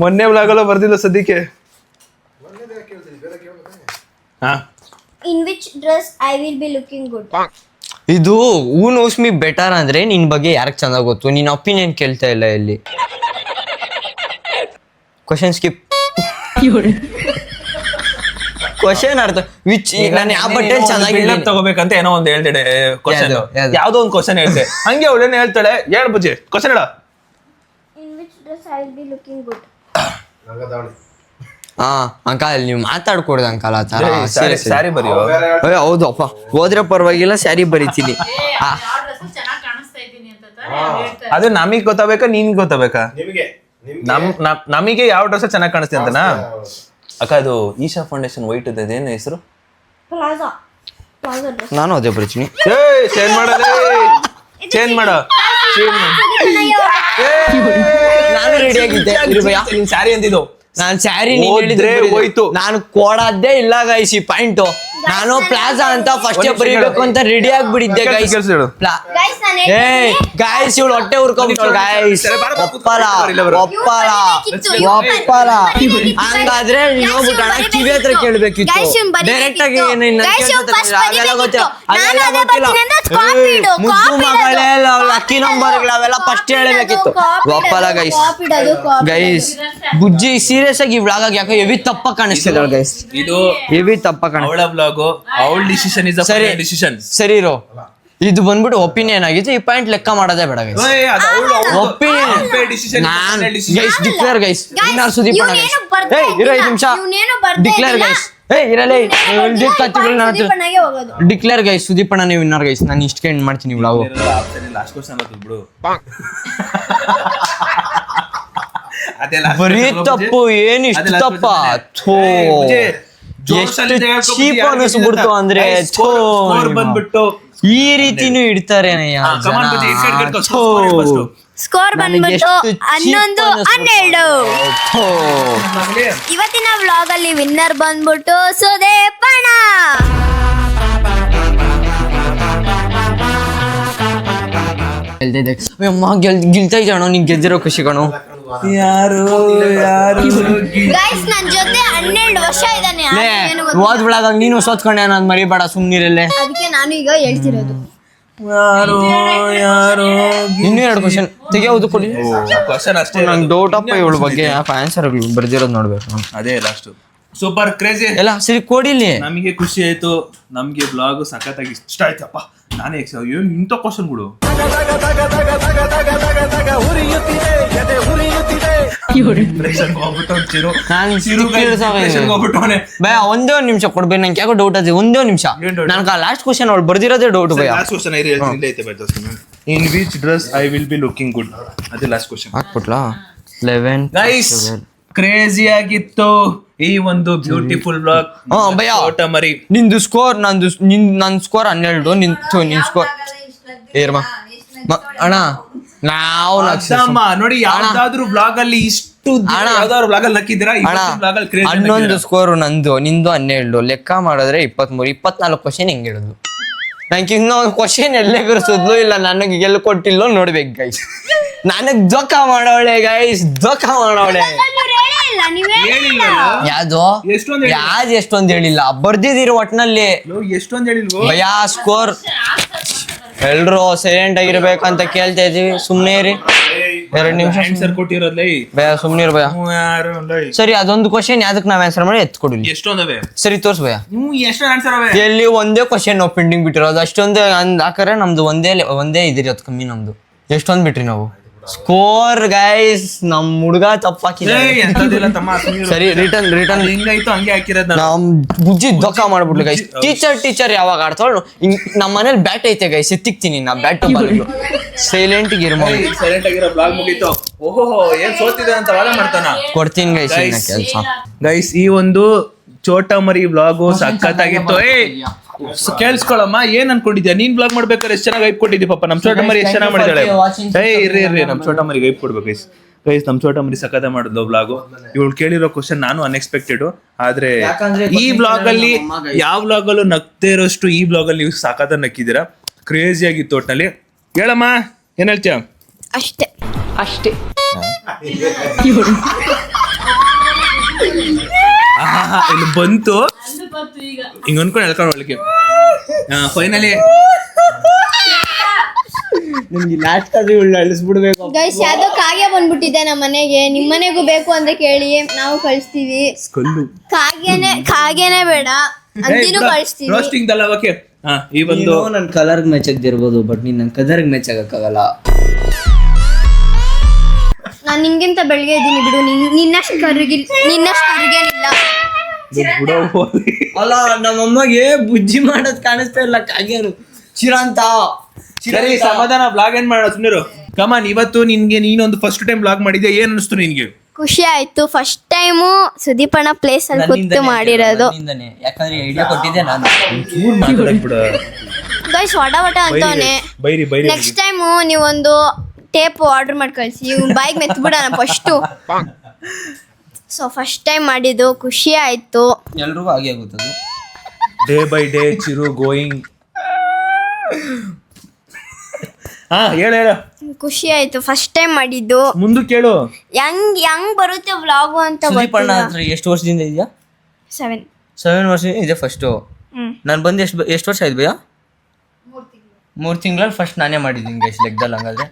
ಮೊನ್ನೆ ಬ್ಲಾಗಲ್ಲ ಬರ್ದಿಲ್ಲ ಸದ್ಯಕ್ಕೆ. In which dress I will be looking good? ಇದು ಹೂ ನೋಸ್ ಮಿ ಬೆಟರ್ ಅಂದ್ರೆ ನಿನ್ ಬಗ್ಗೆ ಯಾರಿಗೆ ಚಂದ ಗೊತ್ತು, ನಿನ್ ಒಪಿನಿಯನ್ ಕೇಳ್ತಾ ಇಲ್ಲ ಇಲ್ಲಿ. Question skip. ಕ್ವಶನ್ ಅರ್ಥ ವಿಚ್ ನಾನು ಯಾವ ಬಟ್ಟೆ ಚೆನ್ನಾಗಿ ತಗೋಬೇಕಂತ ಏನೋ ಒಂದು ಹೇಳ್ತಾಳೆ ಕ್ವಶನ್, ಯಾವ್ದು? ಯಾವ್ದೋ ಒಂದು ಕ್ವಶನ್ ಹೇಳ್ತೆ, ಹಂಗೆ ಅವಳೇನೆ ಹೇಳ್ತಾಳೆ. ಹೇಳ್ ಬುಜ್ಜಿ ಕ್ವಶನ್ ಹೇಳ. In which dress I will be looking good? ರಂಗದಾವಣಿ. ಹಾ ಅಂಕಲ್ ನೀವು ಮಾತಾಡ್ಕೊಡ್ದು ಅಂಕಲ್ ಆ ತರ. ಸ್ಯಾರಿ ಬರೀ. ಹೌದು ಅಪ್ಪ, ಹೋದ್ರೆ ಪರವಾಗಿಲ್ಲ, ಸ್ಯಾರಿ ಬರೀತೀನಿ. ಅದು ನಮಗ್ ಗೊತ್ತಾಗಬೇಕಾ ನೀನ್ ಗೊತ್ತಾಗಬೇಕಾ? ನಿಮಗೆ ನಮಗೆ ಯಾವ ಡ್ರೆಸ್ ಚೆನ್ನಾಗಿ ಕಾಣಿಸ್ತಿ ಅಂತನಾ? ಅಕ್ಕ ಅದು ಈಶಾ ಫೌಂಡೇಶನ್ ವೈಟ್ ಅದೇನು ಹೆಸರು? Plaza dress. ನಾನು ಅದೇ ಬರ್ತೀನಿ. ಚೇಂಜ್ ಮಾಡೋದೇ, ಚೇಂಜ್ ಮಾಡೋ. ನಾನು ರೆಡಿ ಆಗಿದ್ದೆ. ನಿನ್ ಸ್ಯಾರಿ ಅಂತಿದ್ದು ನಾನ್ ಸ್ಯಾರಿ ಹೋದ್ರೆ ಹೋಯ್ತು. ನಾನು ಕೊಡದ್ದೇ ಇಲ್ಲ ಗೈಸ್. ಈ ಪಾಯಿಂಟ್ ನಾನು ಪ್ಲಾಜಾ ಅಂತ ಫಸ್ಟ್ ಬರೀಬೇಕು ಅಂತ ರೆಡಿ ಆಗ್ಬಿಟ್ಟಿದ್ದೆ ಗೈಸ್. Guys, ನಾನು ಏ ಗೈಸ್ ಇವಳು ಹೊಟ್ಟೆ ಉರ್ಕೊಂಡ್ಬಿಟ್ಟಳು ಗೈಸ್. ಒಪ್ಪಲ್ಲ ಒಪ್ಪಲ್ಲ ಒಪ್ಪಲ್ಲ. ಹಂಗಾದ್ರೆ ನೀನು ಹೋಗ್ಬಿಟ್ಟು ಅಣ್ಣ ಕಿವಿ ಹತ್ರ ಕೇಳ್ಬೇಕಿತ್ತು. ಡೈರೆಕ್ಟ್ ಆಗಿ ಅದೆಲ್ಲ ಗೊತ್ತಿಲ್ಲ, ಅದೆಲ್ಲ ಗೊತ್ತಿಲ್ಲ. ಮುದ್ದು ಮಗಳೇ ಲಕ್ಕಿ ನಂಬರ್ಗಳು ಅವೆಲ್ಲ ಫಸ್ಟ್ ಹೇಳಬೇಕಿತ್ತು. ಒಪ್ಪಲ್ಲ ಗೈಸ್. ಗೈಸ್ ಬುಜ್ಜಿ ಸೀರಿಯಸ್ ಆಗಿ ವ್ಲಾಗ್ ಆಗಿ ಯಾಕೋ ಹೆವಿ ತಪ್ಪ ಕಾಣಿಸ್ತಿದ್ದಾಳೆ ಗೈಸ್. ಇದು ಹೆವಿ ತಪ್ಪ ಕಾಣಿಸ್ತಿದೆ. ಅವಳ ಬ್ಲಾಗ್, ಅವಳ ಡಿಸಿಷನ್ ಇಸ್ ಸರಿ ಡಿಸಿಷನ್. ಸರಿ ಇರೋ, ಇದು ಬಂದ್ಬಿಟ್ಟು ಒಪಿನಿಯನ್ ಆಗಿತ್ತು. ಈ ಪಾಯಿಂಟ್ ಲೆಕ್ಕ ಮಾಡೋದೇ ಬೇಡ ಗೈಸ್. ಒಪಿನಿಯನ್ ನಾನು guys declare guys winner Sudeep ಅಣ್ಣ ಗೈಸ್. ಏ ಇರೋ 5 ನಿಮಿಷ ಡಿಕ್ಲೇರ್ ಗೈಸ್. ಏ ಇರಲೇ ಡಿಕ್ಲೇರ್ ಗೈಸ್. ಸುದೀಪ್ ಅಣ್ಣ ನೀವು ವಿನ್ನರ್ ಗೈಸ್. ನಾನು ಇಷ್ಟಕ್ಕೆ ಎಂಡ್ ಮಾಡ್ತೀನಿ ವ್ಲಾಗ್. ಲಾಸ್ಟ್ ಕ್ವಶ್ಚನ್ ಅದು ಬಿಡು. ಬರೀ ತಪ್ಪು ಏನು ಇಷ್ಟು ತಪ್ಪ? ಥೋ ಎಷ್ಟು ಚೀಪ್ ಅನಿಸ್ಬಿಡ್ತು ಅಂದ್ರೆ. ಥೋ ಬಂದ್ಬಿಟ್ಟು ಈ ರೀತಿನೂ ಇಡ್ತಾರೆ ಸ್ಕೋರ್ ಬಂದ್ಬಿಟ್ಟು 11-12. ಇವತ್ತಿನ ವ್ಲಾಗ್ ಅಲ್ಲಿ ವಿನ್ನರ್ ಬಂದ್ಬಿಟ್ಟು ಸುದೇಪಣ. ಗೆಲ್ತಾ ಇದ್ದಾಣೋ, ನೀನ್ ಗೆದ್ದಿರೋ ಖುಷಿ ಕಣೋ. ಯಾರು ಗೈಸ್ ನನ್ ಜೊತೆ 12 ವರ್ಷ ಇದ್ದಾನೆ. ಹೋದ್ ಬಿಡಾಗ ನೀನು ಸೋತ್ಕೊಂಡೆ ನಾನು ಮರಿಬೇಡ, ಸುಮ್ನಿರಲ್ಲೇ. ಅದಕ್ಕೆ ನಾನು ಈಗ ಹೇಳ್ತಿರೋದು. ಯಾರು ಯಾರು ಇನ್ನೂ 2 ಕ್ವಶನ್ ತೆಗೆಯೋದು ಕೊಡಿ. ಕ್ವಶನ್ ಅಷ್ಟೇ. ನಂಗೆ ಡೌಟ್ ಅಪ್ಪ ಇವಳ ಬಗ್ಗೆ ಆನ್ಸರ್ ಬರ್ದಿರೋದು ನೋಡ್ಬೇಕು. ಅದೇ ಲಾಸ್ಟ್ ಸೂಪರ್ ಕ್ರೇಜಿ ಎಲ್ಲ ಸರಿ ಕೊಡಿಲಿ. ನಮಗೆ ಖುಷಿ ಆಯ್ತು, ನಮ್ಗೆ ಬ್ಲಾಗ್ ಸಖತ್ತಾಗಿ ಇಷ್ಟ ಆಯ್ತಪ್ಪ. ನಾನೇ ಏನು ಇಂಥ ಕ್ವಶನ್ ಬಿಡು. ಒಂದೇ ಒಂದು ನಿಮಿಷ ಕೊಡ್ಬೇಕು, ನಂಗೆ ಯಾಕೋ ಡೌಟ್ ಅದೇ. ಒಂದೇ ನಿಮಿಷ, ನನ್ಗೆ ಲಾಸ್ಟ್ ಕ್ವಶನ್ ಅವ್ಳು ಬರ್ದಿರೋದೇ ಡೌಟ್ ಭಯ. In which dress I will be looking good? ಅದೇ ಲಾಸ್ಟ್ ಕ್ವಶನ್ ಹಾಕ್ಬಿಟ್ಲಾ? 11 ಗೈಸ್ ಕ್ರೇಜಿ ಆಗಿತ್ತು ಈ ಒಂದು ಬ್ಯೂಟಿಫುಲ್ ಬ್ಲಾಗ್. ಭಯ ಮರಿ ನಿಂದು ಸ್ಕೋರ್, ನನ್ ಸ್ಕೋರ್ 12, ನಿನ್ ಸ್ಕೋರ್ ಏರ್ಮಾ ಅಣ್ಣ. ನಾವು ನೋಡಿ ಯಾವ್ದಾದ್ರು ಬ್ಲಾಗ್ ಅಲ್ಲಿ ಇಷ್ಟು ಯಾವ್ದಾದ್ರು ಬ್ಲಾಗ್ ಅಲ್ಲಿ ನಕ್ಕಿದ್ದೀರಾ? 11 ಸ್ಕೋರ್ ನಂದು, ನಿಂದು 12. ಲೆಕ್ಕ ಮಾಡಿದ್ರೆ 23, 24 ಕ್ವಶನ್ ಹೆಂಗ್ ಹೇಳುದು? ನಂಗೆ ಇನ್ನೊಂದು ಕ್ವಶನ್ ಎಲ್ಲೇ ಗುರುಸಿದ್ಲು ಇಲ್ಲ, ನನಗೆ ಗೆಲ್ಲು ಕೊಟ್ಟಿಲ್ಲೋ ನೋಡ್ಬೇಕು ಗೈಸ್. ನನಗ್ ದೊಕ್ಕ ಮಾಡೋಳೆ ಗೈಸ್, ದೊಕ್ಕ ಮಾಡೋಳೆ. ಯಾವ್ದು ಎಷ್ಟೊಂದ್ ಹೇಳಿಲ್ಲ, ಬರ್ದಿದ್ದೀರಿ ಒಟ್ನಲ್ಲಿ. ಎಷ್ಟೊಂದ್ ಹೇಳಿಲ್ವೋ ಭಯ ಸ್ಕೋರ್. ಎಲ್ರು ಸೈಲೆಂಟ್ ಆಗಿರ್ಬೇಕಂತ ಕೇಳ್ತಾ ಇದೀವಿ, ಸುಮ್ನೆ ಇರಿ. 2 ನಿಮಿಷ ಆನ್ಸರ್ ಕೊಟ್ಟಿರೋದ್ಲೇ ಭಯ, ಸುಮ್ನೆ ಇರು ಭಯ. ಸರಿ ಅದೊಂದು ಕ್ವಶನ್ ಯಾವ್ದಕ್ ನಾವ್ ಆನ್ಸರ್ ಮಾಡಿ ಎತ್ಕೊಡಿಲ್ಲ. ಎಷ್ಟೊಂದವೆ ಸರಿ ತೋರ್ಸ್ ಭಯ. ಎಷ್ಟು ಆನ್ಸರ್ ಅವೆ? ಎಲ್ಲಿ ಒಂದೇ ಕ್ವಶನ್ ನಾವು ಪೆಂಡಿಂಗ್ ಬಿಟ್ಟಿರೋದು. ಅಷ್ಟೊಂದು ಹಾಕರೆ ನಮ್ದು ಒಂದೇ ಇದಿರಿ, ಅದು ಕಮ್ಮಿ ನಮ್ದು. ಎಷ್ಟೊಂದ್ ಬಿಟ್ರಿ ನಾವು? ಸ್ಕೋರ್ ಗೈಸ್ ನಮ್ ಹುಡುಗ ತಪ್ಪಾಕಿದ್ದಾರೆ ಎಂತದಿಲ್ಲ ತಮ್ಮ ಸುಮ್ನಿರು. ಸರಿ ರಿಟರ್ನ್ ಅದು ಹೆಂಗಾಯ್ತು ಹಂಗೆ ಹಾಕಿರೋದ್ ನಾನು. ನಮ್ ಬುಜ್ಜಿ ದೊಕ್ಕ ಮಾಡ್ಬಿಡ್ಲು ಗೈಸ್. ಟೀಚರ್ ಯಾವಾಗ ಆಡ್ತಾಳು ನಮ್ಮ ಮನೇಲಿ ಬ್ಯಾಟ್ ಐತೆ ಗೈಸ್, ಎತ್ತಿಕ್ತೀನಿ ನಾ ಬ್ಯಾಟ್ ಬಾಲ್ ಸೈಲೆಂಟ್ ಗಿರ್ಮ ಸೈಲೆಂಟ್ ಆಗಿರೋ ಬ್ಲಾಗ್ ಮುಗೀತು. ಓಹೋ ಏನ್ ಸೋತಿದೆ ಅಂತ ವಾದ ಮಾಡ್ತಾನ. ಕೊಡ್ತೀನಿ ಗೈಸ್ Guys. ಕೆಲಸ. ಗೈಸ್ ಈ ಒಂದು ಚೋಟ ಮರಿ ಬ್ಲಾಗು ಸಖತ್ತಾಗಿತ್ತು. ಕೇಳಿಸ್ಕೊಳಮ್ಮ, ಏನ್ ಅನ್ಕೊಂಡಿದ್ಯಾ ನೀನ್ ಬ್ಲಾಗ್ ಮಾಡ್ಬೇಕಾದ್ರೆ ಎಷ್ಟು ಚೆನ್ನಾಗಿ ಗೈಪ್ ಕೊಟ್ಟಿದ್ದಿ ಪಾಪ. ನಮ್ ಚೋಟ ಮರಿ ಎಷ್ಟು ಚೆನ್ನಾಗಿ ಮಾಡಿದಾಳೆ. ಇರ್ರಿ ನಮ್ ಚೋಟ ಮರಿ ಗೈಪ್ ಕೊಡ್ಬೇಕು ಗೈಸ್. ನಮ್ ಚೋಟ ಮರಿ ಸಖತ ಮಾಡಿದ್ಲು ಬ್ಲಾಗು. ಇವಳು ಕೇಳಿರೋ ಕ್ವಶನ್ ನಾನು ಅನ್ಎಕ್ಸ್ಪೆಕ್ಟೆಡ್, ಆದ್ರೆ ಈ ಬ್ಲಾಗ್ ಅಲ್ಲಿ ಯಾವ ಬ್ಲಾಗ್ ಅಲ್ಲೂ ನಗ್ದೇ ಇರೋಷ್ಟು ಈ ಬ್ಲಾಗ್ ಅಲ್ಲಿ ನೀವು ಸಖತ ನಕ್ಕಿದ್ದೀರಾ. ಕ್ರೇಜಿ ಆಗಿತ್ತು ಒಟ್ನಲ್ಲಿ. ಹೇಳಮ್ಮ ಏನ್ ಹೇಳ್ತೀಯ? ಅಷ್ಟೇ ಇಲ್ಲಿ ಬಂತು ಹಿಂಗ ಅನ್ಕೊಂಡು ಹೇಳ್ಕೊಂಡು ಒಳಗೆ ಫೈನಲಿ ನಿಮ್ಗೆ ಲಾಸ್ಟ್ ಅದು ಅಳಿಸ್ಬಿಡ್ಬೇಕು. ಗೈಸ್ ಯಾವ್ದೋ ಕಾಗೆ ಬಂದ್ಬಿಟ್ಟಿದೆ ನಮ್ಮ ಮನೆಗೆ. ನಿಮ್ ಮನೆಗೂ ಬೇಕು ಅಂದ್ರೆ ಕೇಳಿ, ನಾವು ಕಳಿಸ್ತೀವಿ. ಸ್ಕಲ್ಲು ಕಾಗೆನೆ ಬೇಡ ಅಂದಿನೂ ಕಳಿಸ್ತೀವಿ. ರೋಸ್ಟಿಂಗ್ ದಲ್ಲ ಓಕೆ. ಈ ಒಂದು ನನ್ ಕಲರ್ಗ್ ಮ್ಯಾಚ್ ಆಗಿರ್ಬೋದು, ಬಟ್ ನೀನ್ ನನ್ ಕಲರ್ಗ್ ಮ್ಯಾಚ್ ಆಗಕ್ಕಾಗಲ್ಲ. ನಾನ್ ನಿನ್ಗಿಂತ ಬೆಳಗ್ಗೆ ಇದ್ದೀನಿ ಬಿಡು. ನಿನ್ನಷ್ಟು ಕರಿಗೇನಿಲ್ಲ. ಬುಡ ಹೋಗಿ ಅಲ್ಲ ನಮ್ಮಮ್ಮಗೆ ಬುಜ್ಜಿ ಮಾಡೋದ್ ಕಾಣಿಸ್ತಾ ಇಲ್ಲ ಕಾಗೇನು ಚಿರಂತ. ಸರಿ ಸಮಾಧಾನ. ಬ್ಲಾಗ್ ಏನ್ ಮಾಡೋಣ ಸುಮ್ಮನಿರು. ಕಮಾನ್, ಇವತ್ತು ನಿನ್ಗೆ ನೀನೊಂದು ಫಸ್ಟ್ ಟೈಮ್ ಬ್ಲಾಗ್ ಮಾಡಿದ್ಯಾ, ಏನ್ ಅನಿಸ್ತು ನಿನ್ಗೆ? ಖುಷಿ ಆಯ್ತು. ಫಸ್ಟ್ ಟೈಮು ಸುದೀಪಣ್ಣ ಪ್ಲೇಸ್ ಅಲ್ಲಿ ಕೂತು ಮಾಡಿರೋದು. ಯಾಕಂದ್ರೆ ಐಡಿಯಾ ಕೊಟ್ಟಿದ್ದೆ ನಾನು. ಚೂರ್ ಮಾತಾಡಕ್ ಬಿಡ. ಗೈಸ್ ವಟ ಅಂತವನೆ. ಬೈರಿ ನೆಕ್ಸ್ಟ್ ಟೈಮು ನೀವೊಂದು ಟೇಪ್ ಆರ್ಡರ್ ಮಾಡಿ ಕಳಿಸಿ. ಇವ್ನ ಬಾಯಿಗೆ ಮೆತ್ಬಿಡೋಣ ಫಸ್ಟು. ಸೊ ಫಸ್ಟ್ ಟೈಮ್ ಮಾಡಿದ್ದು ಖುಷಿ ಆಯ್ತು. ಎಲ್ರಿಗೂ ಹಾಗೆ ಆಗುತ್ತದು. Day by day Chiru going. ಹೇಳ ಖುಷಿ ಆಯ್ತು ಫಸ್ಟ್ ಟೈಮ್ ಮಾಡಿದ್ದು. ಮುಂದೆ ಕೇಳು. ಹೆಂಗ್ ಬರುತ್ತೆ ವ್ಲಾಗು ಅಂತ ಸುದೀಪಣ್ಣ ಹತ್ರ ಎಷ್ಟು ವರ್ಷದಿಂದ ಇದೆಯಾ? 7 ವರ್ಷ ಇದೆ ಫಸ್ಟು. ನಾನು ಬಂದು ಎಷ್ಟು ವರ್ಷ ಆಯ್ತು ಭಯ್ಯ? 3 ತಿಂಗಳಲ್ಲಿ ಫಸ್ಟ್ ನಾನೇ ಮಾಡಿದ್ದೀನಿ ಗೈಸ್ ಲೆಕ್ಕದಲ್ಲಿ. ಹಂಗಾದ್ರೆ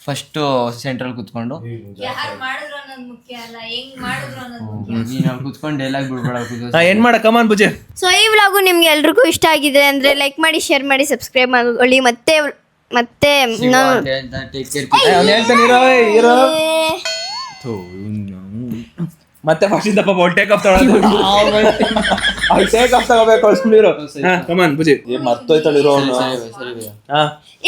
ಫಸ್ಟು ಸೆಂಟ್ರಲ್ ಕೂತ್ಕೊಂಡು ನೀನು ಕೂತ್ಕೊಂಡು ಡೈಲಾಗ್ ಬಿಡ್ಬೇಡ. ಏನ್ ಮಾಡ ಕಮಾನ್ ಬುಜೆ. ಸೊ ಈ ವ್ಲಾಗು ನಿಮ್ಗೆ ಎಲ್ರಿಗೂ ಇಷ್ಟ ಆಗಿದೆ ಅಂದ್ರೆ ಲೈಕ್ ಮಾಡಿ, ಶೇರ್ ಮಾಡಿ, ಸಬ್ಸ್ಕ್ರೈಬ್ ಮಾಡ್ಕೊಳ್ಳಿ. ಮತ್ತೆ ಮತ್ತೆ ಫಸ್ಟ್ ಇಂದ ಪಾಪ ಟೇಕ್ ಆಫ್ ತಗೋಬೇಕು. ಕಮಾನ್ ಬುಜಿ ಮರ್ತೋಯ್ತಳಿರೋ.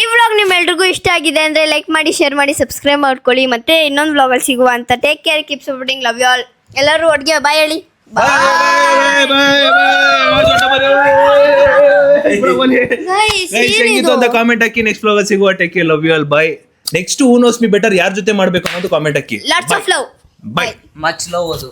ಈ ವ್ಲಾಗ್ ನಿಮ್ ಎಲ್ರಿಗೂ ಇಷ್ಟ ಆಗಿದೆ ಅಂದ್ರೆ ಲೈಕ್ ಮಾಡಿ, ಶೇರ್ ಮಾಡಿ, ಸಬ್ಸ್ಕ್ರೈಬ್ ಮಾಡ್ಕೊಳ್ಳಿ. ಮತ್ತೆ ಇನ್ನೊಂದು ವ್ಲಾಗ್ ಅಲ್ಲಿ ಸಿಗುವ ಅಂತ. Take care, keep supporting, love you all. ಎಲ್ಲರೂ ಒಟ್ಟಿಗೆ ಬಾಯ್ ಹೇಳಿ. ಅಂತ ಕಾಮೆಂಟ್ ಹಾಕಿ. ನೆಕ್ಸ್ಟ್ ವ್ಲಾಗ್ ಅಲ್ಲಿ ಸಿಗುವ. Take care, love you all, bye. Next who knows me better ಯಾರ ಜೊತೆ ಮಾಡ್ಬೇಕು ಅನ್ನೋದು ಕಾಮೆಂಟ್ ಹಾಕಿ. Lots of love. Bye. Much love ಅದು.